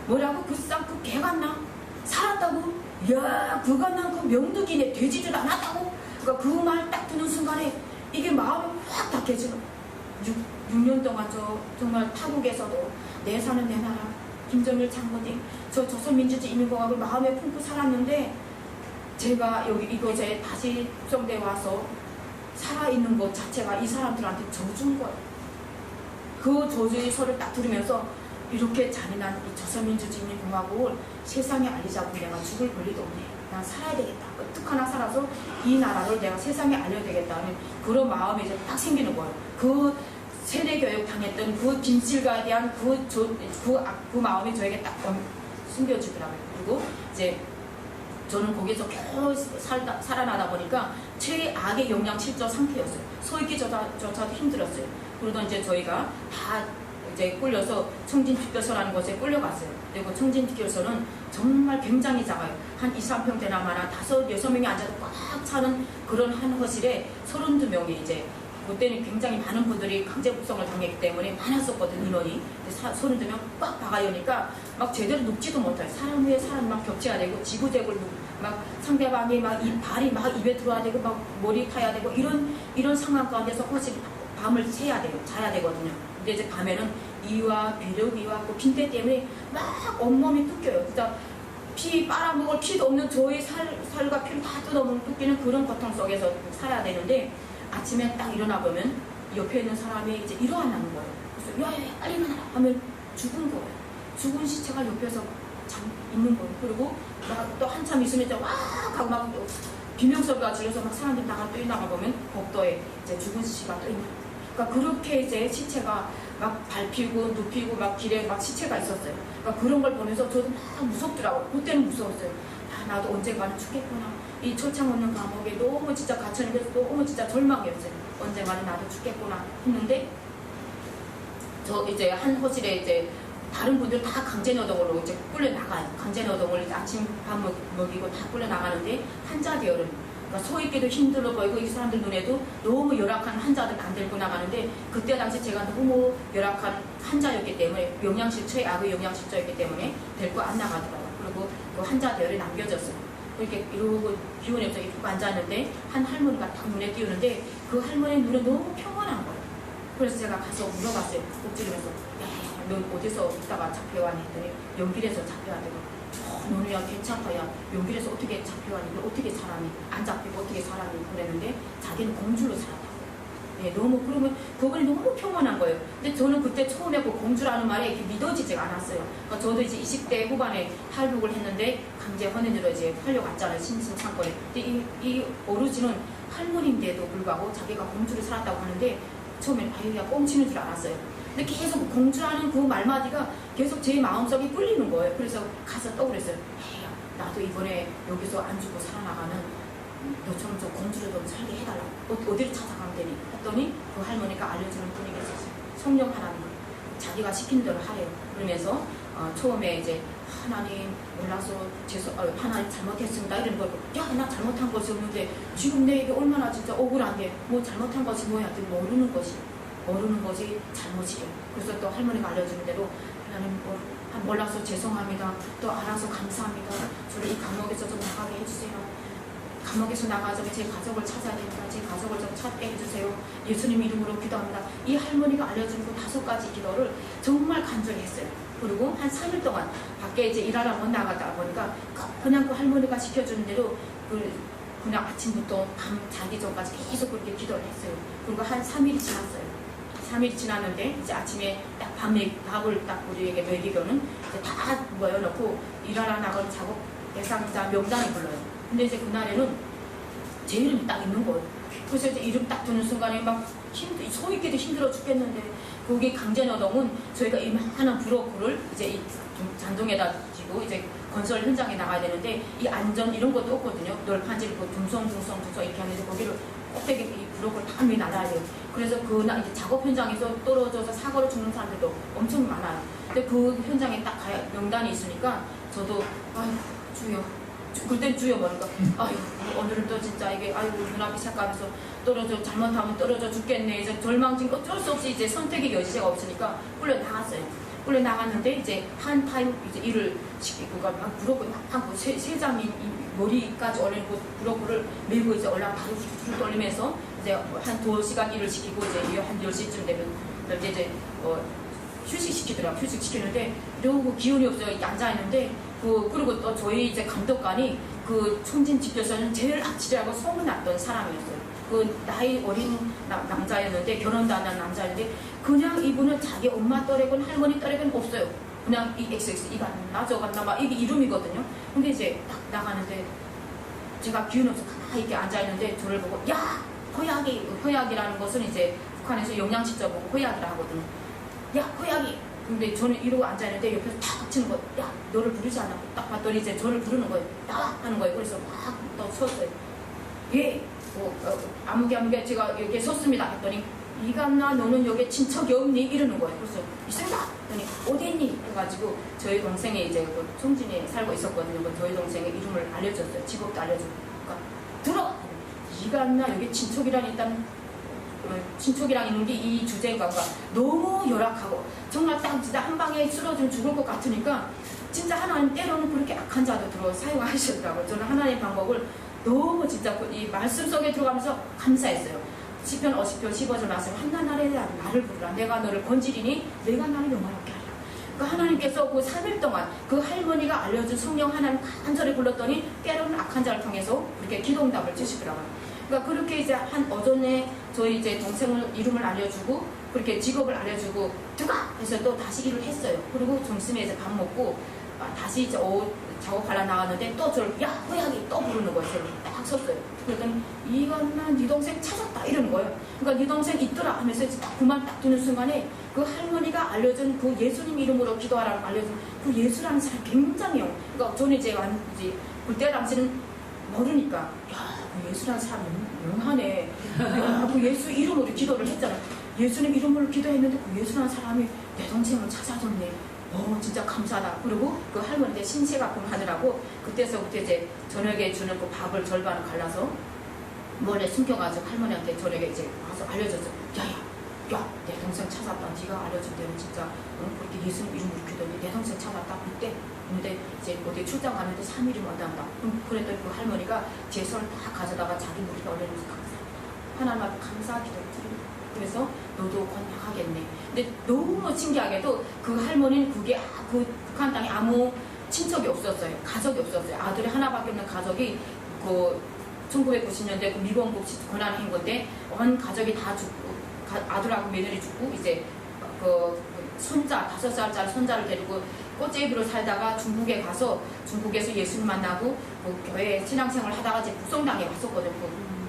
뭐라고? 그 쌍국 개가 나? 살았다고? 야, 그가 난 그 명득이네. 되지도 않았다고? 그러니까 그 말 딱 듣는 순간에 이게 마음이 확 닫혀지는. 6년 동안 정말 타국에서도 내 사는 내 나라, 김정일 장군님, 저 조선민주주의인민공화국을 마음에 품고 살았는데, 제가 여기 이곳에 다시 국정대에 와서 살아있는 것 자체가 이 사람들한테 저주인 거예요. 그 저주의 소리를 딱 들으면서 이렇게 잔인한 이 조선민주주의인민공화국을 세상에 알리자고 내가 죽을 권리도 없네. 난 살아야 되겠다. 어떡하나 살아서 이 나라를 내가 세상에 알려야 되겠다는 그런 마음이 이제 딱 생기는 거예요. 그 세대교육 당했던 그 진실과에 대한 그 마음이 저에게 딱 숨겨지더라고요. 그리고 이제 저는 거기서 겨우 살아나다 보니까 최악의 영양실조 상태였어요. 서 있기조차도 힘들었어요. 그러던 이제 저희가 다 이제 끌려서 청진특별소라는 곳에 끌려갔어요. 그리고 청진특별소는 정말 굉장히 작아요. 한 2, 3평 되나마나 5, 6명이 앉아도 꽉 차는 그런 한 허실에 32명이 이제, 그때는 굉장히 많은 분들이 강제 북송을 당했기 때문에 많았었거든, 인원이. 32명 꽉 박아여니까 막 제대로 눕지도 못해요. 사람 위에 사람 막 겹쳐야 되고, 지구대고 막 상대방이 막 발이 막 입에 들어와야 되고, 막 머리 타야 되고, 이런 상황 가운데서 훨씬 밤을 새야 돼요. 자야 되거든요. 근데 이제 밤에는 이와 비료기와 그 빈대 때문에 막 온몸이 뜯겨요. 진짜 피 빨아먹을 피도 없는 저희 살과 피를 다 뜯어먹는 뜯기는 그런 고통 속에서 살아야 되는데, 아침에 딱 일어나 보면 옆에 있는 사람이 이제 일어나는 거예요. 그래서 야, 빨리 일어나라 하면 죽은 거예요. 죽은 시체가 옆에서 있는 거예요. 그리고 막 또 한참 있으면 이제 와 하고 막 비명소리가 질려서 막 사람들이 나가 보면 복도에 이제 죽은 시체가 또 있는 거예요. 그러니까 그렇게 이제 시체가 막 밟히고 눕히고 막 길에 막 시체가 있었어요. 그러니까 그런 걸 보면서 저도 막 무섭더라고요. 그때는 무서웠어요. 나도 언젠가는 죽겠구나. 이 철창 없는 감옥에 너무 진짜 갇혀있는데 너무 진짜 절망이었어요. 언젠가는 나도 죽겠구나 했는데, 저 이제 한 호실에 이제 다른 분들 다 강제노동으로 이제 끌려나가요. 강제노동을 아침 밥 먹이고 다 끌려나가는데, 환자대열은, 그러니까 서 있기도 힘들어 보이고 이 사람들 눈에도 너무 열악한 환자들 안 데리고 나가는데, 그때 당시 제가 너무 열악한 환자였기 때문에, 최악의 영양실조였기 때문에 데리고 안 나가더라고요. 그리고 그 환자대열에 남겨졌어요. 이렇게 이러고 기운이 없어 이렇게 앉았는데, 한 할머니가 딱 눈에 띄우는데 그 할머니 눈에 너무 평온한 거예요. 그래서 제가 가서 물어봤어요. 옥지르면서 야, 너 어디서 있다가 잡혀왔니? 했더니 연길에서 잡혀왔다고. 너는 야 괜찮다. 야 연길에서 어떻게 잡혀왔니? 너 어떻게 살았니? 안 잡히고 어떻게 살았니? 그랬는데 자기는 공주로 살았다고. 네, 너무, 그러면 그분이 너무 평온한 거예요. 근데 저는 그때 처음에 그 공주라는 말이 이렇게 믿어지지가 않았어요. 그러니까 저도 이제 20대 후반에 탈북을 했는데 강제 헌인으로 이제 팔려갔잖아요. 신신창고에. 근데 이 어르신은 할머니인데도 불구하고 자기가 공주를 살았다고 하는데, 처음엔 아유야 뻥치는 줄 알았어요. 근데 계속 공주라는 그 말마디가 계속 제 마음속에 끌리는 거예요. 그래서 가서 떠오르랬어요. 나도 이번에 여기서 안 죽고 살아나가는 너처럼 저 공주를 좀 살게 해달라. 어디를 찾아가면 되니? 했더니 그 할머니가 알려주는 분이 계셨어요. 성령 하나님, 자기가 시킨 대로 하래요. 그러면서 처음에 이제 하나님 몰라서 하나님 잘못했습니다 이런 걸, 야 나 잘못한 것이 없는데 지금 내게 얼마나 진짜 억울한데 뭐 잘못한 것이 뭐야? 모르는 것이 잘못이에요. 그래서 또 할머니가 알려주는 대로 몰라서 죄송합니다. 또 알아서 감사합니다. 저를 이 감옥에서 좀 나가게 해주세요. 감옥에서 나가서 제 가족을 찾아야 됩니다. 제 가족을 좀 찾게 해주세요. 예수님 이름으로 기도합니다. 이 할머니가 알려준 그 5가지 기도를 정말 간절히 했어요. 그리고 한 3일 동안 밖에 이제 일하러 못 나갔다 보니까 그냥 그 할머니가 시켜주는 대로 그냥 아침부터 밤 자기 전까지 계속 그렇게 기도를 했어요. 그리고 한 3일이 지났어요. 3일이 지났는데 이제 아침에 딱 밥을 딱 우리에게 먹이고는 이제 다 모여놓고 일하러 나간 작업 대상자 명단을 불러요. 근데 이제 그날에는 제 이름이 딱 있는 거예요. 그래서 이제 이름 딱 드는 순간에 막 서 있기도 힘들어 죽겠는데 거기 강제노동은 저희가 이만한 브로커를 이제 이 잔동에다 쥐고 이제 건설 현장에 나가야 되는데 이 안전 이런 것도 없거든요. 널판지를 둥성 이렇게 하는데 거기를 꼭대기 이 브로커를 다 위에 날아야 돼요. 그래서 그날 이제 작업 현장에서 떨어져서 사고로 죽는 사람들도 엄청 많아요. 근데 그 현장에 딱 명단이 있으니까 저도 아유 주여. 그땐 주여 보니까 아유 오늘은 또 진짜 이게 아이고 눈앞이 색감해서 잘못하면 떨어져 죽겠네. 이제 절망진 어쩔 수 없이 이제 선택의 여지가 없으니까 끌려 나갔어요. 끌려 나갔는데 이제 한 타임 이제 일을 시키고 막 브로커 막 세 장이 머리까지 올리는 그 브로커를 메고 이제 올라가 다리 훌훌 돌리면서 이제 한 2시간 일을 시키고 이제 한 10시쯤 되면 이제 휴식시키더라고요. 휴식시키는데 너무 기운이 없어요. 앉아있는데 그리고 또 저희 이제 감독관이 그 총진 집에서는 제일 악질하고 소문났던 사람이었어요. 그 나이 어린 남자였는데 결혼도 안 한 남자였는데 그냥 이분은 자기 엄마 또래건 할머니 또래건 없어요. 그냥 이 XX 이가 안 나 저가 나 막 이게 이름이거든요. 근데 이제 딱 나가는데 제가 기운이 없어 가만히 이렇게 앉아있는데 저를 보고 야 허약이라는 것은 이제 북한에서 영양실조 보고 허약이라 하거든요. 야 허약이. 근데 저는 이러고 앉아있는데 옆에서 탁 닥치는 거예요. 야 너를 부르지 않아. 딱 봤더니 이제 저를 부르는 거예요. 나와 하는 거예요. 그래서 막 또 섰어요. 예. 아무개 제가 여기에 섰습니다 했더니 이간나 너는 여기 친척이 없니? 이러는 거예요. 그래서 있습니다 했더니 어디 있니? 해가지고 저희 동생이 이제 그 총진에 살고 있었거든요. 저희 동생의 이름을 알려줬어요. 직업도 알려주고 그러니까 들어! 이간나 여기 친척이란 일단 친척이랑 있는 게 이 주제가 너무 열악하고 정말 딱 진짜 한 방에 쓰러지면 죽을 것 같으니까 진짜 하나님 때로는 그렇게 악한 자도 사용하시더라고요. 저는 하나님의 방법을 너무 진짜 이 말씀 속에 들어가면서 감사했어요. 시편 50편 15절 말씀 한나날에 나를 부르라. 내가 너를 건지리니 내가 나를 영화롭게 하리라. 그러니까 하나님께서 그 3일 동안 그 할머니가 알려준 성령 하나님 간절히 불렀더니 때로는 악한 자를 통해서 그렇게 기도응답을 주시더라고요. 그러니까 그렇게 이제 한 오전에 저희 이제 동생을 이름을 알려주고 그렇게 직업을 알려주고 들어가 해서 또 다시 일을 했어요. 그리고 점심에 이제 밥 먹고 다시 이제 작업하러 나갔는데 또 저를 야 허약이 또 부르는 거예요. 저를 딱 섰어요. 그랬더니 이건나 네 동생 찾았다 이러는 거예요. 그러니까 네 동생 있더라 하면서 이제 딱 그만 딱 드는 순간에 그 할머니가 알려준 그 예수님 이름으로 기도하라고 알려준 그 예수라는 사람 굉장해요. 그러니까 저는 이제 그때 당시는 모르니까 야 그 예수라는 사람이 영하네. 야, 그 예수 이름으로 기도를 했잖아. 예수님 이름으로 기도했는데 그 예수라는 사람이 내 동생을 찾아줬네. 진짜 감사하다. 그리고 그 할머니한테 신세가품 하느라고 그때서부터 이제 저녁에 주는 그 밥을 절반을 갈라서 몰래 숨겨가지고 할머니한테 저녁에 이제 와서 알려줬어. 야, 내 동생 찾았다. 네가 알려준 대로 진짜 그렇게 예수님 이름으로 기도했는데 내 동생 찾았다. 근데 이제 어디 출장 가는데 3일이 못한다. 그랬더니 그 할머니가 제 손을 다 가져다가 자기 머리에 올려놓으면서 감사합니다. 하나님한테 감사 기도를 드립니다. 그래서 너도 곧 나가겠네. 근데 너무 신기하게도 그 할머니는 그 북한 땅에 아무 친척이 없었어요. 가족이 없었어요. 아들이 하나밖에 없는 가족이 그 1990년대 그 미공국 권한한 건데 온 가족이 다 죽고 아들하고 며느리 죽고 이제 그 손자 5살짜리 손자를 데리고 꽃제비로 살다가 중국에 가서 중국에서 예수님 만나고 그 교회 신앙생활을 하다가 이제 북송당에 갔었거든요.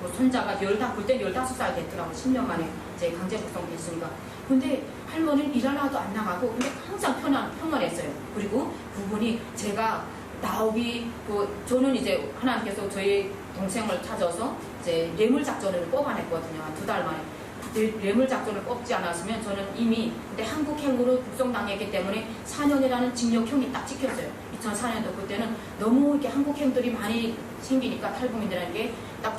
그 손자가 그때 15살 됐더라고. 10년 만에 이제 강제 북송됐으니까. 근데 할머니는 일 하나도 안 나가고 근데 항상 평안했어요. 그리고 그분이 제가 저는 이제 하나님께서 저희 동생을 찾아서 이제 뇌물 작전을 뽑아냈거든요. 한 2달 만에. 뇌물 작전을 뽑지 않았으면 저는 이미 그때 한국행으로 북송당했기 때문에 4년이라는 징역형이 딱 찍혔어요. 2004년도 그때는 너무 이렇게 한국행들이 많이 생기니까 탈북민들에게 딱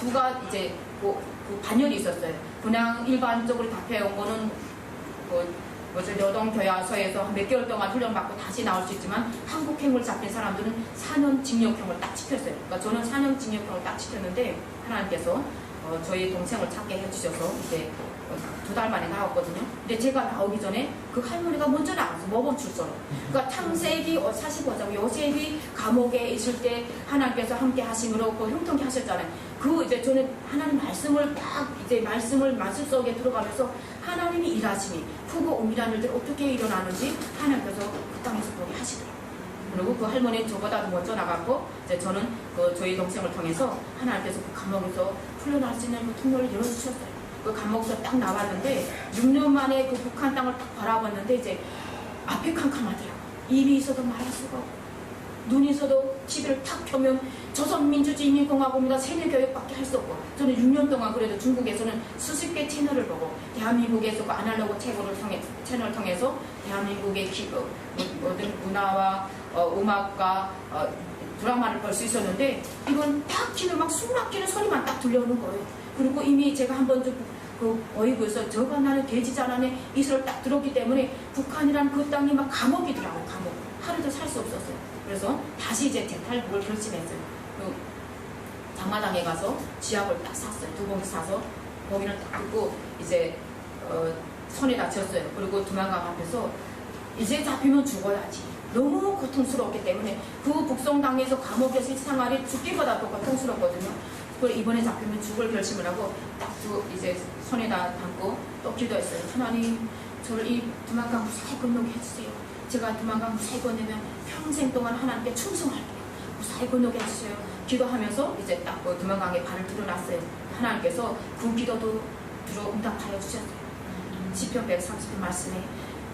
이제 그 반열이 있었어요. 그냥 일반적으로 답해온 거는 노동교야소에서 몇 개월 동안 훈련받고 다시 나올 수 있지만 한국행을 잡힌 사람들은 4년 징역형을 딱 지켰어요. 그러니까 저는 4년 징역형을 딱 지켰는데 하나님께서 저희 동생을 찾게 해주셔서 이제 2달 만에 나왔거든요. 근데 제가 나오기 전에 그 할머니가 먼저 나왔어요. 모범 출소로. 그러니까 창세기 45장 요셉이 감옥에 있을 때 하나님께서 함께 하심으로 그 형통케 하셨잖아요. 그 이제 저는 하나님 말씀을 딱 이제 말씀 속에 들어가면서 하나님이 일하심이 크고 은밀한 일들이 어떻게 일어나는지 하나님께서 그 땅에서 보게 하시더라고요. 그리고 그 할머니는 저보다도 먼저 나갔고 이제 저는 저희 동생을 통해서 하나님께서 그 감옥에서 풀려날 수 있는 그 통로를 열어주셨어요. 그 감옥에서 딱 나왔는데 6년 만에 그 북한 땅을 딱 바라봤는데 이제 앞이 캄캄하더라고요. 입이 있어도 말할 수가 없고 눈이 있어도 TV를 탁 켜면 조선민주주의인민공화국입니다. 세뇌교육밖에 할 수 없고 저는 6년 동안 그래도 중국에서는 수십 개 채널을 보고 대한민국에서 그 아날로그 채널을 통해서 대한민국의 모든 문화와 음악과 드라마를 볼 수 있었는데 이건 딱 키면 막 숨 막히는 소리만 딱 들려오는 거예요. 그리고 이미 제가 한번 그 어이구에서 저가 나는 돼지자란에 이슬을 딱 들었기 때문에 북한이란 그 땅이 막 감옥이더라고요. 감옥. 하루도 살 수 없었어요. 그래서 다시 이제 재탈북을 결심했어요. 그 장마당에 가서 지압을 딱 샀어요. 2봉지 사서 거기를 딱 듣고 이제 손에다 졌어요. 그리고 두만강 앞에서 이제 잡히면 죽어야지. 너무 고통스러웠기 때문에 그 북송당에서 감옥에서 생활이 죽기보다 더 고통스럽거든요. 그리고 이번에 잡히면 죽을 결심을 하고 딱 이제 손에다 담고 또 기도했어요. 하나님, 저를 이 두만강 무사히 건너게 해주세요. 제가 두만강 무사히 건너면 평생 동안 하나님께 충성할게요. 무사히 건너게 해주세요. 기도하면서 이제 딱 그 두만강에 발을 들어놨어요. 하나님께서 그 기도도 응답하여 주셨어요. 시편 130편 말씀에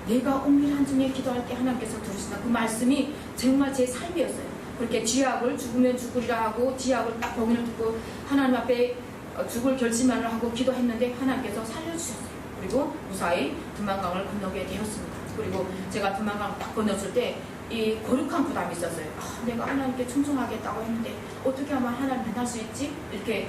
내가 은밀한 중에 기도할 때 하나님께서 들으신다. 그 말씀이 정말 제 삶이었어요. 그렇게 쥐약을 죽으면 죽으리라 하고 쥐약을 딱 봉인을 듣고 하나님 앞에 죽을 결심을 하고 기도했는데 하나님께서 살려주셨어요. 그리고 무사히 두만강을 건너게 되었습니다. 그리고 제가 두만강을 딱 건넜을 때 이 거룩한 부담이 있었어요. 내가 하나님께 충성하겠다고 했는데 어떻게 하면 하나님 만날 수 있지? 이렇게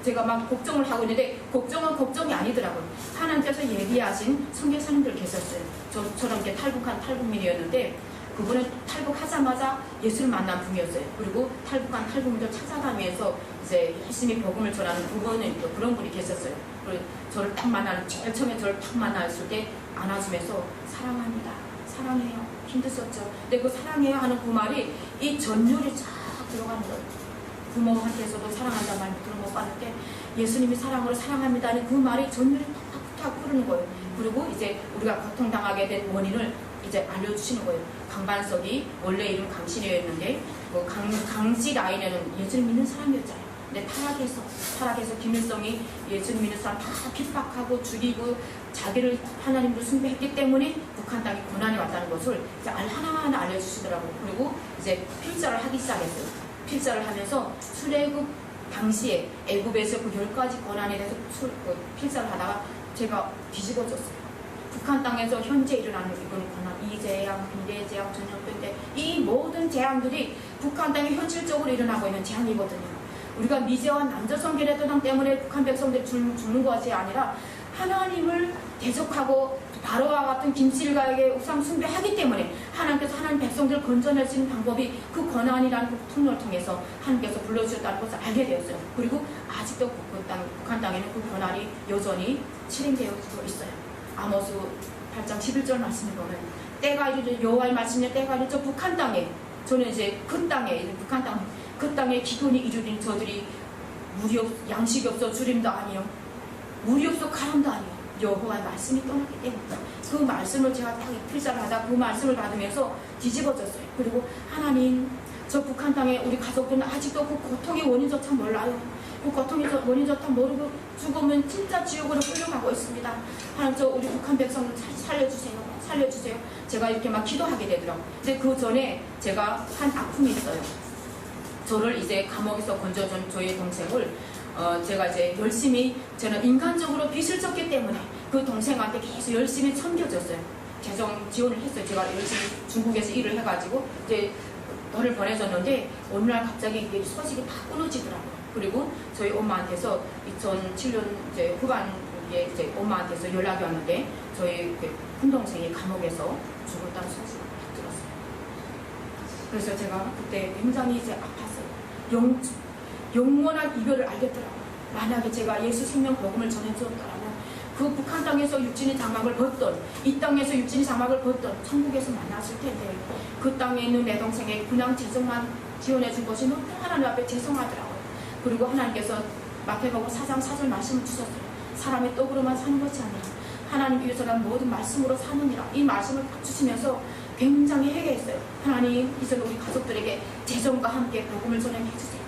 제가 막 걱정을 하고 있는데 걱정은 걱정이 아니더라고요. 하나님께서 예비하신 선교사님들 계셨어요. 저처럼 이렇게 탈북한 탈북민이었는데 그분은 탈북하자마자 예수를 만난 분이었어요. 그리고 탈북한 탈북민들 찾아다니면서 이제 열심히 복음을 전하는 그분은 또 그런 분이 계셨어요. 그리고 저를 딱 제일 처음에 저를 딱 만났을 때 안아주면서 사랑합니다. 사랑해요. 힘드셨죠? 근데 그 사랑해요 하는 그 말이 이 전율이 쫙 들어가는 거예요. 부모한테서도 사랑한다는 말 못 봤는데 예수님이 사랑으로 사랑합니다 하는 그 말이 전율이 탁탁 흐르는 거예요. 그리고 이제 우리가 고통당하게 된 원인을 이제 알려주시는 거예요. 강반석이 원래 이름 강신혜였는데 그 강씨 라인에는 예수를 믿는 사람이었잖아요. 근데 타락해서 김일성이 예수를 믿는 사람 다 핍박하고 죽이고 자기를 하나님으로 숭배했기 때문에 북한 땅에 고난이 왔다는 것을 이제 하나하나 알려주시더라고요. 그리고 이제 필사를 하기 시작했어요. 필사를 하면서 출애굽 당시에 애굽에서 그 10가지 고난에 대해서 필사를 하다가 제가 뒤집어졌어요. 북한 땅에서 현재 일어나는 이거는 고난, 이 재앙, 빈대 재앙, 전염병 이 모든 재앙들이 북한 땅에 현실적으로 일어나고 있는 재앙이거든요. 우리가 미제와 남조선 계략도당 때문에 북한 백성들이 죽는 것이 아니라 하나님을 대적하고 바로와 같은 김실가에게 우상 숭배하기 때문에 하나님께서 하나님 백성들을 건져낼 수 있는 방법이 그 권한이라는 그 통로를 통해서 하나님께서 불러주셨다는 것을 알게 되었어요. 그리고 아직도 북한 땅에는 그 권한이 여전히 실행되어지고 있어요. 아모스 8장 11절 말씀을 보면 때가 이르되 여호와의 말씀에 때가 이르죠. 북한 땅에 저는 이제 그 땅에 북한 땅 그 땅에 기근이 이르니 저들이 물이 양식이 없어 주림도 아니요 물이 없어 가람도 아니요 여호와의 말씀이 떠났기 때문에 그 말씀을 제가 딱 필사를 하다 그 말씀을 받으면서 뒤집어졌어요. 그리고 하나님 저 북한 땅에 우리 가족들은 아직도 그 고통의 원인조차 몰라요. 그 고통의 원인조차 모르고 죽으면 진짜 지옥으로 끌려가고 있습니다. 하나님 저 우리 북한 백성을 살려주세요. 제가 이렇게 막 기도하게 되더라고요. 근데 그 전에 제가 한 아픔이 있어요. 저를 이제 감옥에서 건져준 저희 동생을 제가 이제 열심히 저는 인간적으로 빚을 졌기 때문에 그 동생한테 계속 열심히 섬겨줬어요. 재정 지원을 했어요. 제가 열심히 중국에서 일을 해가지고 이제 돈을 보내줬는데 어느 날 갑자기 이게 소식이 다 끊어지더라고요. 그리고 저희 엄마한테서 2007년 이제 후반기에 이게 이제 엄마한테서 연락이 왔는데 저희 그 큰동생이 감옥에서 죽었다는 소식을 들었어요. 그래서 제가 그때 굉장히 이제 아팠어요. 영원한 이별을 알겠더라고요. 만약에 제가 예수 생명 복음을 전해주었더라면 그 북한 땅에서 육신의 장막을 벗던, 이 땅에서 육신의 장막을 벗던 천국에서 만났을 텐데 그 땅에 있는 내 동생에게 그냥 재정만 지원해 준 것이 너무 하나님 앞에 죄송하더라고요. 그리고 하나님께서 마태복음 4장 4절 말씀을 주셨어요. 사람의 떡으로만 사는 것이 아니라 하나님 위해서란 모든 말씀으로 사느니라. 이 말씀을 딱 주시면서 굉장히 회개했어요. 하나님 이제 우리 가족들에게 재정과 함께 복음을 전하게 해주세요.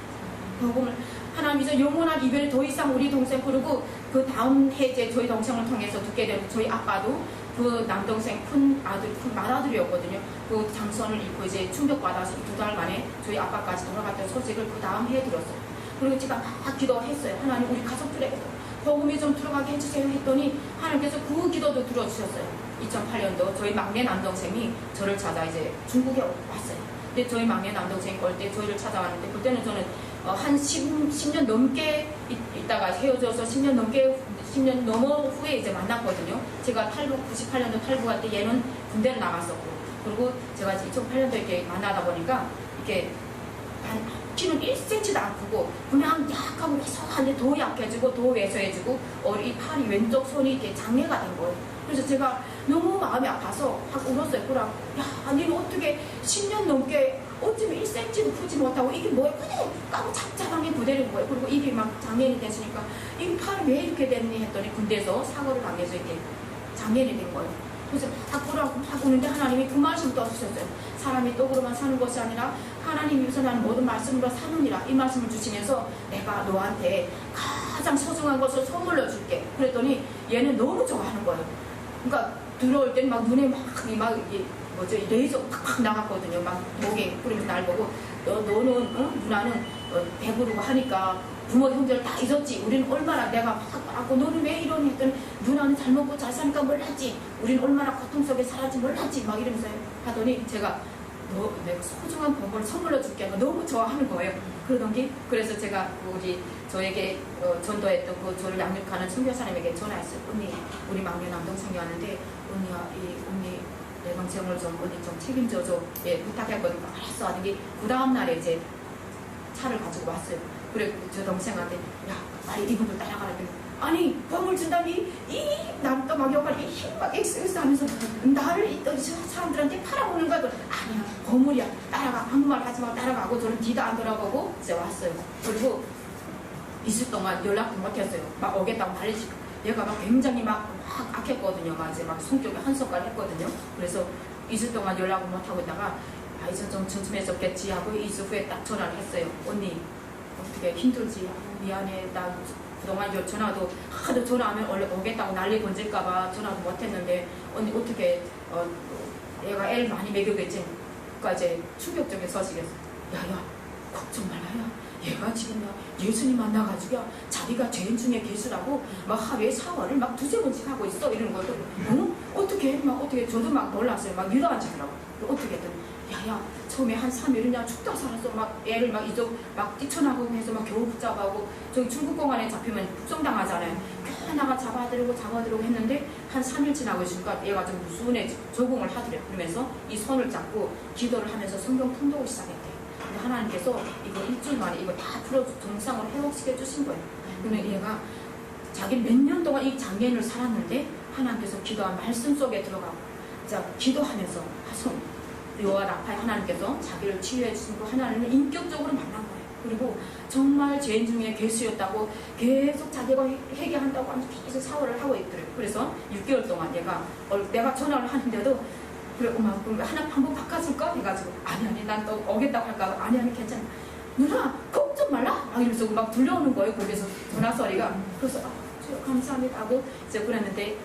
복음을 하나님 이제 영원한 이별을 더 이상 우리 동생, 그리고 그 다음 해 이제 저희 동생을 통해서 듣게 되고 저희 아빠도 그 남동생 큰 맏아들이었거든요. 그 장선을 입고 이제 충격받아서 2달 만에 저희 아빠까지 돌아갔던 소식을 그 다음 해에 들었어요. 그리고 제가 막 기도했어요. 하나님 우리 가족들에게도 복음이 좀 들어가게 해주세요 했더니 하나님께서 그 기도도 들어주셨어요. 2008년도 저희 막내 남동생이 저를 찾아 이제 중국에 왔어요. 근데 저희 막내 남동생이 올 때 저희를 찾아왔는데 그때는 저는 한 10년 넘게 있다가 헤어져서 10년 넘어 후에 이제 만났거든요. 제가 98년도 탈북할 때 얘는 군대를 나갔었고, 그리고 제가 2008년도에 이렇게 만나다 보니까 이렇게 키는 1cm도 안 크고 그냥 약하고 왜소한데 더 약해지고 더 왜소해지고 이 팔이 왼쪽 손이 이렇게 장애가 된 거예요. 그래서 제가 너무 마음이 아파서 확 울었어요. 그러고 야, 니는 어떻게 10년 넘게 어쩌면 1cm도 크지 못하고 이게 뭐야? 그냥 까고 잡잡하게 부대는 거예요. 그리고 입이 막 장애인이 됐으니까 이 팔이 왜 이렇게 됐니 했더니 군대에서 사고를 당해서 이렇게 장애인이 된 거예요. 그래서 막 우는데 하나님이 그 말씀을 떠주셨어요. 사람이 떡으로만 사는 것이 아니라 하나님이 위해서 나는 모든 말씀으로 사느니라. 이 말씀을 주시면서 내가 너한테 가장 소중한 것을 선물로 줄게. 그랬더니 얘는 너무 좋아하는 거예요. 그러니까 들어올 때는 막 눈에 막 레이저 팍팍 나갔거든요. 막 목에. 그러면서 날 보고 너는 누나는 배부르고 하니까 부모 형제를 다 잊었지. 우리는 얼마나 내가 막 하고 너는 왜 이러니 했더니 누나는 잘 먹고 잘 사니까 몰랐지. 우리는 얼마나 고통 속에 살았지 몰랐지. 막 이러면서 하더니 제가 내가 소중한 복을 선물로 줄게 하고 너무 좋아하는 거예요. 그러던 게 그래서 제가 저에게 전도했던 그 저를 양육하는 선교사님에게 전화했어요. 언니 우리 막내 남동생이 왔는데 언니야 언니 내 동생을 좀 언니 좀 책임져줘. 예 부탁했거든요. 알았어 하는 게 그 다음날에 이제 차를 가지고 왔어요. 그래 저 동생한테 야 빨리 이분들 따라가라. 아니 범을 준다니 이 남도 막 여기까지 힘막 엑스엑스 하면서 나를 이 사람들한테 팔아먹는 거야. 아니야 범물이야 따라가. 한국말 하지 말고 따라가고 저는 뒤도 안 돌아보고 이제 왔어요. 그리고 이틀 동안 연락도 못했어요. 막 오겠다고 말리시고 얘가 막 굉장히 막 악했거든요. 막 이제 막 성격이 한석갈 했거든요. 그래서 이틀 동안 연락을 못하고 있다가 이제 좀 쯤쯤해졌겠지 하고 이틀 후에 딱 전화를 했어요. 언니 어떻게 힘들지? 미안해. 나 그동안 전화도 하도 전화하면 원래 오겠다고 난리 번질까봐 전화도 못했는데 언니 어떻게 얘가 애를 많이 먹여겠지? 그러니까 이제 충격적인 소식이었어. 야야 걱정 말아야. 얘가 지금 예수님 만나가지고 자기가 죄인 중에 계수라고 막 하루에 샤워를 막 두세 번씩 하고 있어 이러는 거예요. 어떻게 막 어떻게 저도 막 놀랐어요. 막 위로하시더라고. 어떻게 했더니 야야 처음에 한 3일이냐 죽다 살았어. 막 애를 막 이쪽 막 뛰쳐나가고 해서 막 겨우 붙잡아오고 저기 중국공안에 잡히면 북송당하잖아요. 하나가 잡아들고 했는데 한 3일 지나고 있으니까 얘가 좀 무수해 적응을 하더래요. 그러면서 이 손을 잡고 기도를 하면서 성경 통독을 시작했대요. 근데 하나님께서 이거 일주일 만에 이거 다 풀어 정상으로 회복시켜 주신 거예요. 그러면 얘가 자기 몇 년 동안 이 장애인을 살았는데 하나님께서 기도한 말씀 속에 들어가고 자 기도하면서 요한 아파에 하나님께서 자기를 치유해 주시고 하나님을 인격적으로 만난 거예요. 그리고 정말 죄인 중에 괴수였다고 계속 자기가 회개한다고 하면서 계속 사월을 하고 있더래요. 그래서 6개월 동안 내가 전화를 하는데도 그래 엄마 그럼 하나 한번 바꿔줄까? 해가지고 아니 난 또 오겠다고 할까? 아니 괜찮아. 누나 걱정 말라? 막 이러면서 막 들려오는 거예요. 거기서 전화 소리가. 그래서 감사합니다 하고 이제 그랬는데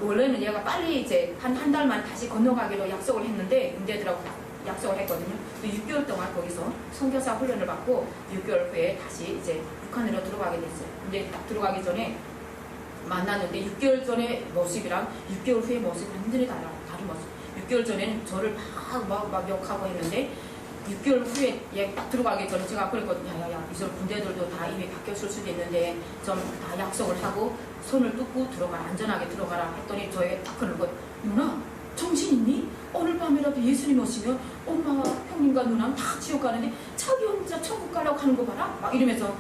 원래는 얘가 빨리 이제 한 달만 다시 건너가기로 약속을 했는데 군대들하고 약속을 했거든요. 6개월 동안 거기서 선교사 훈련을 받고 6개월 후에 다시 이제 북한으로 들어가게 됐어요. 근데 딱 들어가기 전에 만났는데 6개월 전의 모습이랑 6개월 후의 모습이 완전히 다른 모습. 6개월 전에는 저를 막 욕하고 했는데 6개월 후에 얘 딱 들어가기 전에 제가 그랬거든요. 야야야, 이제 군대들도 다 이미 바뀌었을 수도 있는데 좀 다 약속을 하고 손을 뜯고 들어가라, 안전하게 들어가라 했더니 저에게 딱 그러는 거예요. 누나, 정신 있니? 오늘 밤이라도 예수님 오시면 엄마와 형님과 누나는 다 지옥 가는데 자기 혼자 천국 가려고 하는 거 봐라? 막 이러면서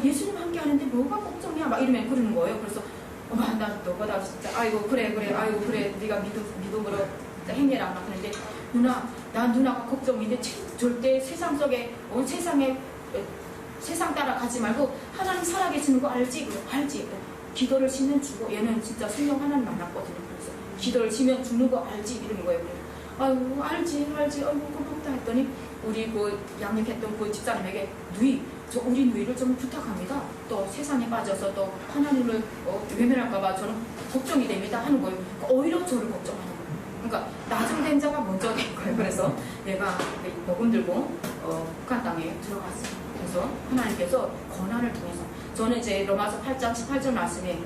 예수님 함께 하는데 뭐가 걱정이야? 막 이러면 그러는 거예요. 그래서 엄마, 나 너보다 진짜 아이고 그래 아이고 그래 네가 믿음으로 행해라 막 하는데 누나, 난 누나가 걱정인데 절대 세상 속에 세상 따라가지 말고 하나님 살아계시는 거 알지? 알지? 기도를 쉬면 죽어. 얘는 진짜 성령 하나님 만났거든요. 그래서 기도를 쉬면 죽는 거 알지? 이러는 거예요. 아유 알지 아이고 고맙다 했더니 우리 그 양육했던 그 집사님에게 우리 누이를 좀 부탁합니다. 또 세상에 빠져서 또 하나님을 외면할까봐 저는 걱정이 됩니다 하는 거예요. 오히려 저를 걱정하는 거예요. 그러니까 나중된 자가 먼저 된 거예요. 그래서 내가 복음 들고 북한 땅에 들어갔어요. 그래서 하나님께서 고난을 통해서 저는 이제 로마서 8장 18절 말씀에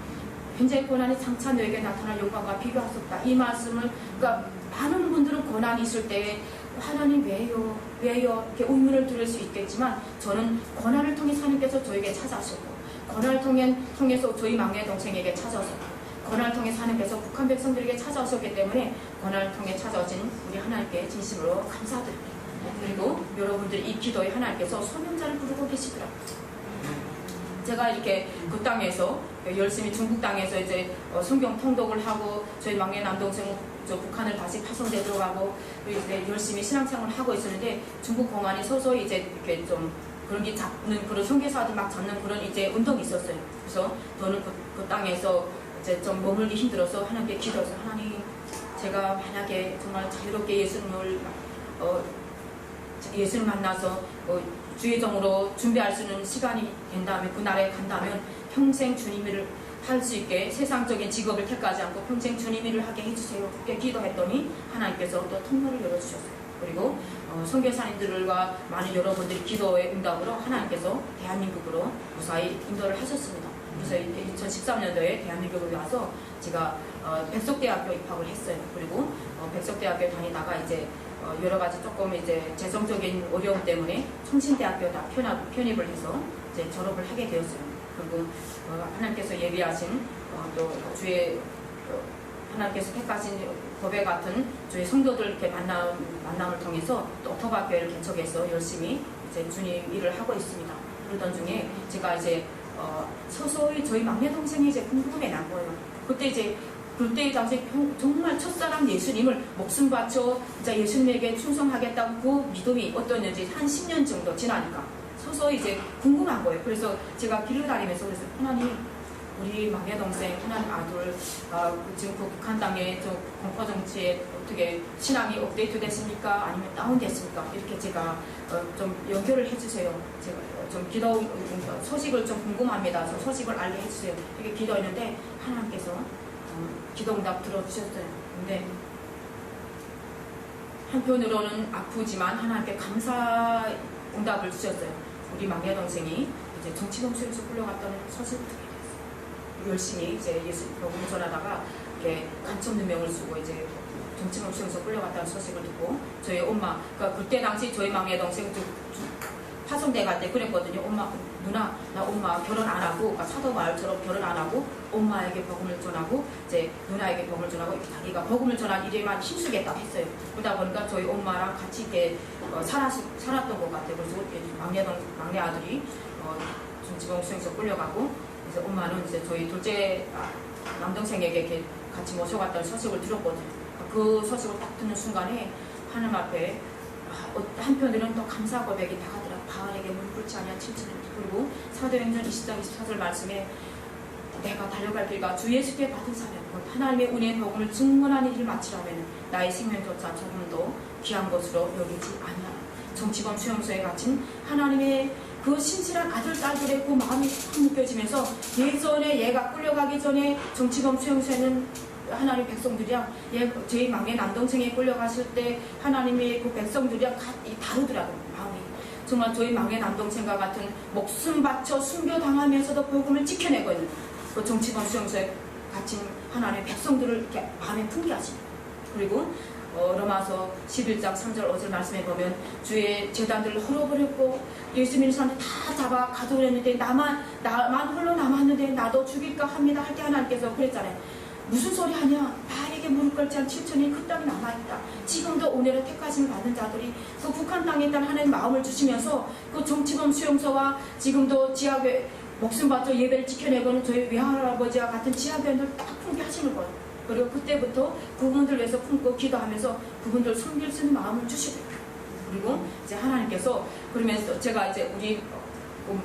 현재 고난이 장차 너에게 나타날 영광과 비교할 수 없다. 이 말씀을 그러니까 많은 분들은 고난이 있을 때 하나님 왜요 이렇게 의문을 들을 수 있겠지만 저는 고난을 통해서 하나님께서 저에게 찾아오셨고 고난을 통해서 저희 막내 동생에게 찾아오셨고 고난을 통해서 하나님께서 북한 백성들에게 찾아오셨기 때문에 고난을 통해 찾아오신 우리 하나님께 진심으로 감사드립니다. 그리고 여러분들 이 기도에 하나님께서 소명자를 부르고 계시더라고요. 제가 이렇게 그 땅에서 열심히 중국 땅에서 이제 성경 통독을 하고 저희 막내 남동생 북한을 다시 파송돼 들어가고 이제 열심히 신앙생활을 하고 있었는데 중국 공안이 서서히 이제 이렇게 좀 그런 게 잡는 그런 선교사들 막 잡는 그런 이제 운동이 있었어요. 그래서 저는 그 땅에서 이제 좀 머물기 힘들어서 하나님께 기도해서 하나님 제가 만약에 정말 자유롭게 예수를 만나서 주의정으로 준비할 수 있는 시간이 된다면 그 나라에 간다면 평생 주님 일을 할 수 있게 세상적인 직업을 택하지 않고 평생 주님 일을 하게 해주세요. 그렇게 기도했더니 하나님께서 또 통로를 열어주셨어요. 그리고 선교사님들과 많은 여러분들이 기도의 응답으로 하나님께서 대한민국으로 무사히 인도를 하셨습니다. 그래서 2013년도에 대한민국에 와서 제가 백석대학교 입학을 했어요. 그리고 백석대학교 다니다가 이제 여러 가지 조금 이제 재정적인 어려움 때문에 총신대학교 다 편입을 해서 이제 졸업을 하게 되었어요. 그리고 하나님께서 예비하신 또 주의 하나님께서 택하신 법에 같은 주의 성도들 이렇게 만남을 통해서 또 법학교를 개척해서 열심히 이제 주님 일을 하고 있습니다. 그러던 중에 제가 이제 서서히 저희 막내 동생이 이제 궁금해 난 거예요. 그때 당시 정말 첫사랑 예수님을 목숨 바쳐 진짜 예수님에게 충성하겠다고 그 믿음이 어떠는지 한 10년 정도 지나니까 서서히 이제 궁금한 거예요. 그래서 제가 길을 다니면서 그래서 하나님 우리 막내 동생 하나님 아들 지금 그 북한 땅에 저 공포 정치에 어떻게 신앙이 업데이트 됐습니까? 아니면 다운됐습니까? 이렇게 제가 좀 연결을 해주세요. 제가 좀 기도 소식을 좀 궁금합니다. 좀 소식을 알게 해주세요. 이렇게 기도했는데 하나님께서 기도응답 들어주셨어요. 근데 한편으로는 아프지만 하나님께 감사 응답을 주셨어요. 우리 막내 동생이 이제 정치범수에서 끌려갔다는 소식을 듣게 됐어요. 열심히 이제 예수 복음을 전하다가 이렇게 간첩 누명을 쓰고 이제 정치범수에서 끌려갔다는 소식을 듣고 저희 엄마, 그러니까 그때 당시 저희 막내 동생 파송대 갈 때 그랬거든요. 누나, 나 엄마 결혼 안 하고, 그러니까 사도마을처럼 결혼 안 하고, 엄마에게 복음을 전하고, 이제 누나에게 복음을 전하고, 이렇게 자기가 복음을 전한 일에만 힘쓰겠다 했어요. 그러다 보니까 저희 엄마랑 같이 이렇게 살았던 것 같아요. 그래서 막내 아들이 지방수행소 끌려가고, 그래서 엄마는 이제 저희 둘째 남동생에게 이렇게 같이 모셔갔다는 소식을 들었거든요. 그 소식을 딱 듣는 순간에 하나님 앞에 한편으로는 또 감사 고백이 다가더라. 바알에게 무릎 꿇지 아니한 칭찬을. 그리고 사도행전 20장 24절 말씀에 내가 달려갈 길과 주 예수께 받은 사명 하나님의 은혜의 복음을 증언하는 일을 마치라면 나의 생명조차 조금도 귀한 것으로 여기지 아니하라. 정치범 수용소에 갇힌 하나님의 그 신실한 아들 딸들의 그 마음이 확 느껴지면서 예전에 얘가 끌려가기 전에 정치범 수용소에는 하나님의 백성들이랑 저희 막내 남동생이 끌려갔을 때 하나님의 그 백성들이랑 다르더라고요. 마음이 정말 저희 막내 남동생과 같은 목숨 바쳐 순교당하면서도 복음을 지켜내고 있는 그 정치범 수용소에 갇힌 하나님의 백성들을 이렇게 마음에 품게 하십니다. 그리고 로마서 11장 3절 5절 말씀에 보면 주의 제단들을 헐어버렸고 예수 믿는 사람들 다 잡아 가두려는데 나만 홀로 남았는데 나도 죽일까 합니다 할 때 하나님께서 그랬잖아요. 무슨 소리 하냐? 바에게 무릎 꿇지 않은 7천이 그 땅에 남아있다. 지금도 오늘의 택하심을 받는 자들이 그 북한 땅에 있다는 하나님의 마음을 주시면서 그 정치범 수용소와 지금도 지하교회 목숨 바쳐 예배를 지켜내고는 저희 외할아버지와 같은 지하교회를 딱 품게 하시는 거예요. 그리고 그때부터 그분들 위해서 품고 기도하면서 그분들 섬길 수 있는 마음을 주시고, 그리고 이제 하나님께서 그러면서 제가 이제 우리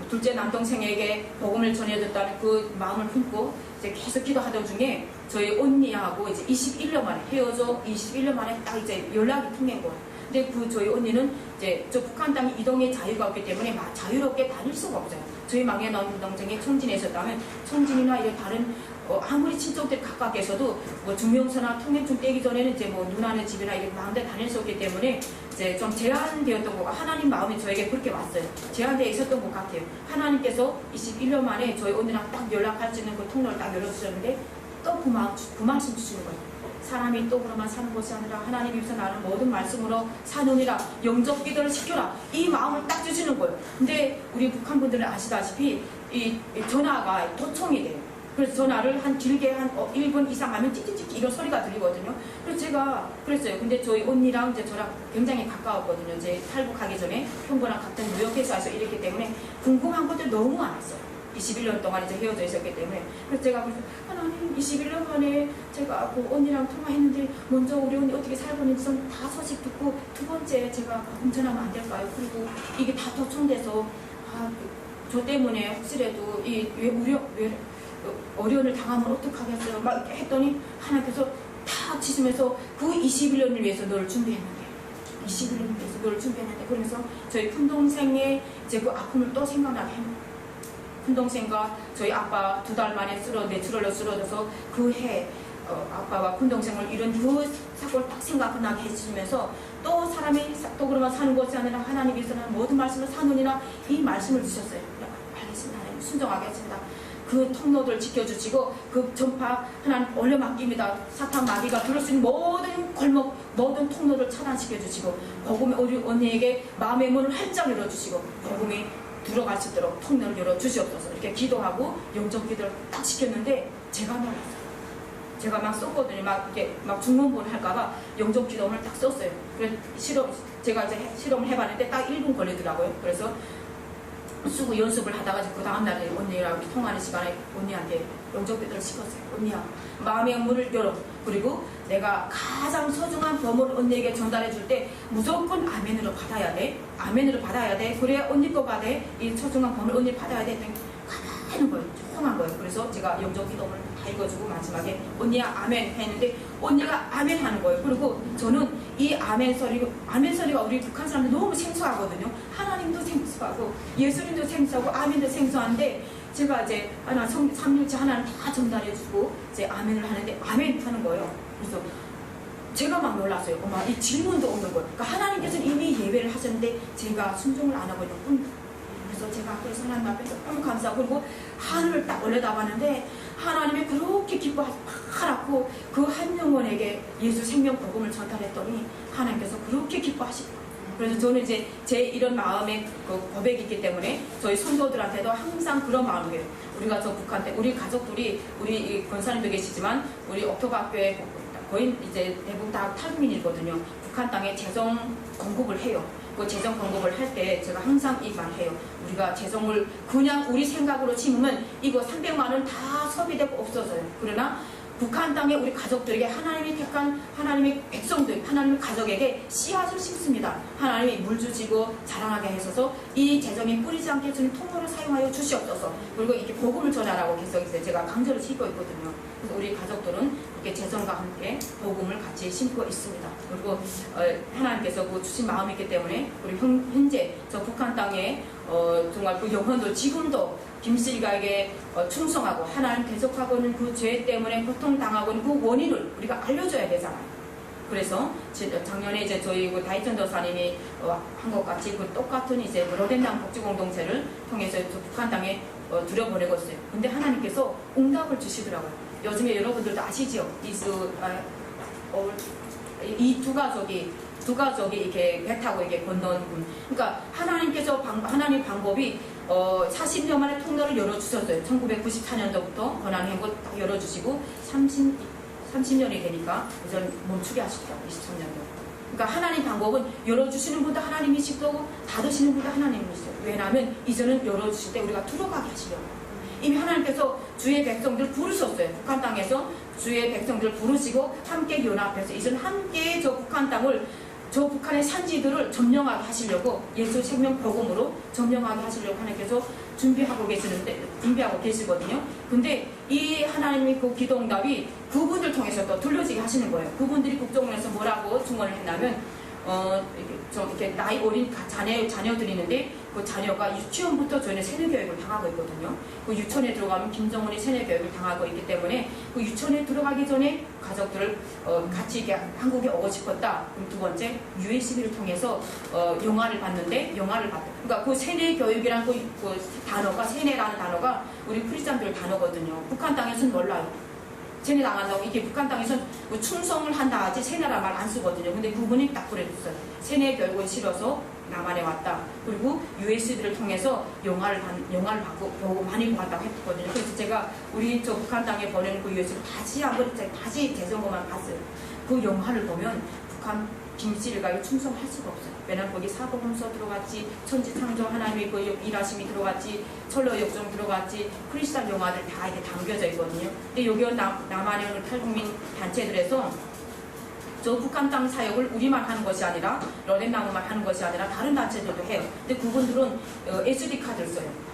둘째 남동생에게 복음을 전해줬다는 그 마음을 품고 이제 계속 기도하던 중에 저희 언니하고 이제 21년 만에 헤어져 21년 만에 딱 이제 연락이 통한 거예요. 근데 그 저희 언니는 이제 저 북한 땅에 이동의 자유가 없기 때문에 막 자유롭게 다닐 수가 없어요. 저희 막내 남동생이 청진에 있었다면 청진이나 이런 다른 아무리 친척들 가깝게 해서도 뭐 중명서나 통행증 떼기 전에는 이제 뭐 누나네 집이나 이렇게 마음대로 다닐 수 없기 때문에 이제 좀 제한되었던 거가 하나님 마음이 저에게 그렇게 왔어요. 제한되어 있었던 것 같아요. 하나님께서 21년 만에 저희 언니랑 딱 연락할 수 있는 그 통로를 딱 열어주셨는데 또 그 말씀 주시는 거예요. 사람이 떡으로만 사는 것이 아니라 하나님 입에서 나는 모든 말씀으로 사느니라. 영적 기도를 시켜라. 이 마음을 딱 주시는 거예요. 근데 우리 북한 분들은 아시다시피 이 전화가 도청이 돼요. 그래서 전화를 한 길게 한 1분 이상 하면 찌찌찌 이런 소리가 들리거든요. 그래서 제가 그랬어요. 근데 저희 언니랑 이제 저랑 굉장히 가까웠거든요. 이제 탈북하기 전에 형부랑 같은 무역회사에서 일했기 때문에 궁금한 것들 너무 많았어요. 21년 동안 이제 헤어져 있었기 때문에. 그래서 제가 그래서 하나님 21년 만에 제가 그 언니랑 통화했는데 먼저 우리 언니 어떻게 살고 있는지 좀 다 소식 듣고 두 번째 제가 전하면 안 될까요? 그리고 이게 다 도청돼서 저 때문에 혹시라도 왜 어려움을 당하면 어떡하겠어요? 막 이렇게 했더니 하나님께서 탁 치시면서 그 21년을 위해서 너를 준비했는데 21년을 위해서 너를 준비했는데 그러면서 저희 큰동생의 이제 그 아픔을 또 생각나게 합니다. 큰동생과 저희 아빠 2달 만에 뇌출혈로 쓰러져서 그 해 아빠와 큰동생을 잃은 그 사고를 딱 생각나게 해주시면서 또 사람이 또 그러면 사는 것이 아니라 하나님께서는 모든 말씀을 사느니라 이 말씀을 주셨어요. 알겠습니다. 하나님 순종하겠습니다. 그 통로들 지켜주시고 그 전파 하나님 올려 맡깁니다. 사탄 마귀가 들을 수 있는 모든 골목 모든 통로를 차단시켜주시고 복음의 우리 언니에게 마음의 문을 활짝 열어주시고 복음이 들어갈 수 있도록 통로를 열어주시옵소서. 이렇게 기도하고 영적 기도를 딱 시켰는데 제가 놀랐어요. 제가 막 썼거든요. 막 중문본 할까봐 영적 기도문을 딱 썼어요. 그래서 제가 이제 실험을 해봤는데 딱 1분 걸리더라고요. 그래서 쓰고 연습을 하다가 그 다음날에 언니랑 통화하는 시간에 언니한테 영적 기도를 시켰어요. 언니야, 마음의 문을 열어. 그리고 내가 가장 소중한 보물을 언니에게 전달해 줄 때 무조건 아멘으로 받아야 돼. 아멘으로 받아야 돼. 그래야 언니 거가 돼. 이 소중한 보물 언니 받아야 돼. 가만히 거예요. 조용한 거예요. 그래서 제가 영적 기도문을 다 읽어주고 마지막에 언니야 아멘 했는데 언니가 아멘 하는 거예요. 그리고 저는 이 아멘 소리가 우리 북한 사람들 너무 생소하거든요. 하나님도 생소하고 예수님도 생소하고 아멘도 생소한데 제가 이제 삼일째 하나는 다 전달해주고 이제 아멘을 하는데 아멘 하는 거예요. 그래서 제가 막 놀랐어요. 엄마 이 질문도 없는 거예요. 그러니까 하나님께서는 이미 예배를 하셨는데 제가 순종을 안 하고 있는 뿐. 그래서 제가 그래서 하나님 앞에서 너무 감사하고 그리고 하늘을 딱 올려다봤는데 하나님이 그렇게 기뻐하라고 그 한 영혼에게 예수 생명 복음을 전달했더니 하나님께서 그렇게 기뻐하시고 그래서 저는 이제 제 이런 마음의 그 고백이 있기 때문에 저희 성도들한테도 항상 그런 마음이에요. 우리가 저 북한 때 우리 가족들이 우리 권사님도 계시지만 우리 옥토박교회 거의 이제 대부분 다 탈북민이거든요. 북한 땅에 재정 공급을 해요. 그 재정 공급을 할 때 제가 항상 이 말 해요. 우리가 재정을 그냥 우리 생각으로 치면 이거 300만 원 다 소비되고 없어져요. 그러나 북한 땅에 우리 가족들에게 하나님이 택한 하나님의 백성들, 하나님의 가족에게 씨앗을 심습니다. 하나님이 물 주시고 자라나게 하셔서 이 재정이 뿌리지 않게 주는 통로를 사용하여 주시옵소서. 그리고 이렇게 복음을 전하라고 계속 이제 제가 강조를 시키고 있거든요. 그래서 우리 가족들은 이렇게 재정과 함께 복음을 같이 심고 있습니다. 그리고 하나님께서 그 주신 마음이 있기 때문에 우리 현재 저 북한 땅에 정말 그 영혼들 지금도 김씨가에게 충성하고 하나님 대적하고 있는 그 죄 때문에 고통당하고 있는 그 원인을 우리가 알려줘야 되잖아요. 그래서 작년에 이제 저희 그 다이천 도사님이 한 것 같이 그 똑같은 이제 로덴당 복지공동체를 통해서 북한 땅에 들여보내고 있어요. 근데 하나님께서 응답을 주시더라고요. 요즘에 여러분들도 아시죠? 이 두 가족이 이렇게 배 타고 이렇게 건너는 분. 그러니까 하나님 방법이 40년 만에 통로를 열어주셨어요. 1994년도부터 권한행보 열어주시고 30년이 되니까 이제 멈추게 하시죠. 23년도. 그러니까 하나님 방법은 열어주시는 분도 하나님이시고 닫으시는 분도 하나님이시죠. 왜냐하면 이제는 열어주실 때 우리가 들어가게 하시려고. 이미 하나님께서 주의 백성들 부르셨어요. 북한 땅에서 주의 백성들 부르시고 함께 연합해서 이제는 함께 저 북한 땅을, 저 북한의 산지들을 점령하게 하시려고, 예수 생명 복음으로 점령하게 하시려고 하나님께서 준비하고 계시거든요. 근데 이 하나님의 그 기도응답이 그분들 통해서 또 들려지게 하시는 거예요. 그분들이 국정원에서 뭐라고 증언을 했냐면, 이렇게 나이 어린 자녀들이 있는데 그 자녀가 유치원부터 저희는 세뇌교육을 당하고 있거든요. 그 유치원에 들어가면 김정은이 세뇌교육을 당하고 있기 때문에 그 유치원에 들어가기 전에 가족들을 같이 이렇게 한국에 오고 싶었다. 그럼 두 번째, USB를 통해서 영화를 봤는데, 그러니까 그 세뇌교육이라는 그 단어가, 세뇌라는 단어가 우리 크리스찬들 단어거든요. 북한 땅에서는 몰라요. 세뇌 당한다고, 이게 북한 땅에서는 충성을 한다 하지 세뇌란 말 안 쓰거든요. 근데 그분이 딱 그랬어요. 세뇌 교육을 실어서 남한에 왔다. 그리고 USB를 통해서 영화를 보고 많이 보았다고 했거든요. 그래서 제가 우리 저 북한 땅에 보내는 그 USB를 다시 재점검만 봤어요. 그 영화를 보면 북한 김씨일가에 충성할 수가 없어요. 왜냐면 거기 사복음서 들어갔지, 천지창조 하나님의 그 일하심이 들어갔지, 철로역정 들어갔지, 크리스찬 영화들 다 이렇게 담겨져 있거든요. 근데 여기 남한에 오는 탈북민 단체들에서 저 북한 땅 사역을 우리만 하는 것이 아니라, 러렌나무만 하는 것이 아니라 다른 단체들도 해요. 근데 그분들은 SD 카드를 써요.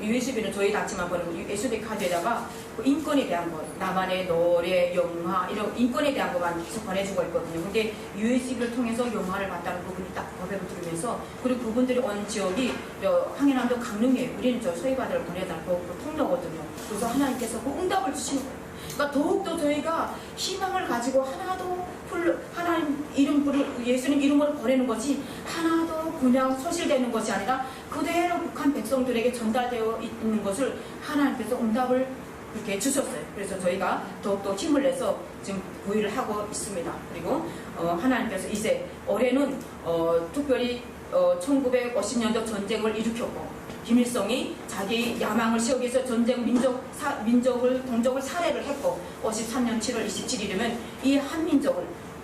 USB는 저희 단체만 보는 거, SD 카드에다가 그 인권에 대한 것, 남한의 노래, 영화, 이런 인권에 대한 것만 계속 보내주고 있거든요. 근데 USB를 통해서 영화를 봤다는 부분이 딱 법에 들으면서, 그리고 그분들이 온 지역이 황해남도 강릉이에요. 우리는 저 소위바다를 보내달라고 그 통로거든요. 그래서 하나님께서 그 응답을 주시는 거예요. 그러니까 더욱더 저희가 희망을 가지고 하나도 하나님 예수님 이름으로 보내는 것이 하나도 그냥 소실되는 것이 아니라 그대로 북한 백성들에게 전달되어 있는 것을 하나님께서 응답을 이렇게 주셨어요. 그래서 저희가 더욱더 힘을 내서 지금 보유를 하고 있습니다. 그리고 하나님께서 이제 올해는 특별히 1950년도 전쟁을 일으켰고, 김일성이 자기 야망을 세우기 위해서 전쟁 동족을 살해를 했고, 53년 7월 27일이면 이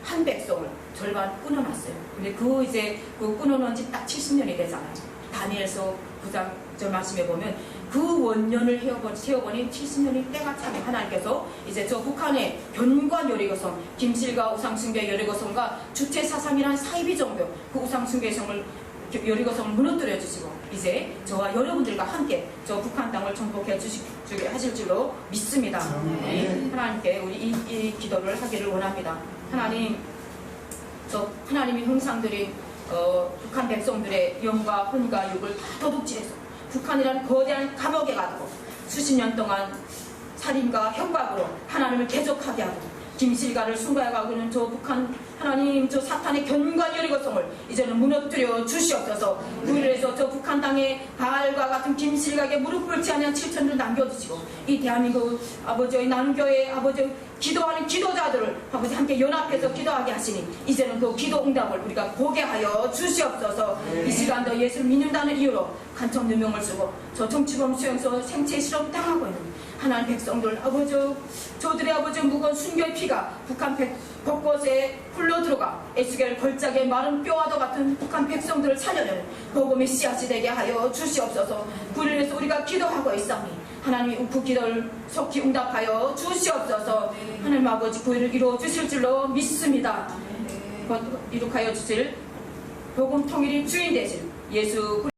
한 백성을 절반 끊어놨어요. 근데 그 끊어놓은 지 딱 70년이 되잖아요. 다니엘서 9장 저 말씀에 보면 그 원년을 세어보니 70년이 때가 차면 하나님께서 이제 저 북한의 견고한 여리고성, 김실과 우상숭배 여리고성과 주체사상이라는 사이비 종교, 그 우상숭배성을 여리고성을 무너뜨려 주시고 이제 저와 여러분들과 함께 저 북한 땅을 정복해 주게 하실 줄로 믿습니다. 하나님께 우리 이 기도를 하기를 원합니다. 하나님, 하나님이 형상들인 북한 백성들의 영과 혼과 육을 다 도둑질해서 북한이라는 거대한 감옥에 가두고 수십 년 동안 살인과 협박으로 하나님을 대적하게 하고 김실가를 숭배하고 있는 저 북한 하나님, 저 사탄의 견고한 여리고성을 이제는 무너뜨려 주시옵소서. 그래서 저 북한 땅에 바알과 같은 김실가에게 무릎 꿇지 않은 7천을 남겨주시고 이 대한민국 아버지 나눔교회 아버지 기도하는 기도자들을 아버지 함께 연합해서 기도하게 하시니 이제는 그 기도 응답을 우리가 보게 하여 주시옵소서. 이 시간도 예수를 믿는다는 이유로 간청 누명을 쓰고 저 정치범 수용소 생체 실험 당하고 있는 하나님 백성들 아버지, 저들의 아버지 무거운 순교의 피가 북한 곳곳에 흘러들어가 에스겔 걸작의 마른 뼈와도 같은 북한 백성들을 살려내는 복음의 씨앗이 되게 하여 주시옵소서. 그를 위해서 우리가 기도하고 있사오니 하나님이 그 기도를 속히 응답하여 주시옵소서. 하나님 아버지 그 일을 이루어 주실 줄로 믿습니다. 이룩하여 주실 복음 통일의 주인 되실 예수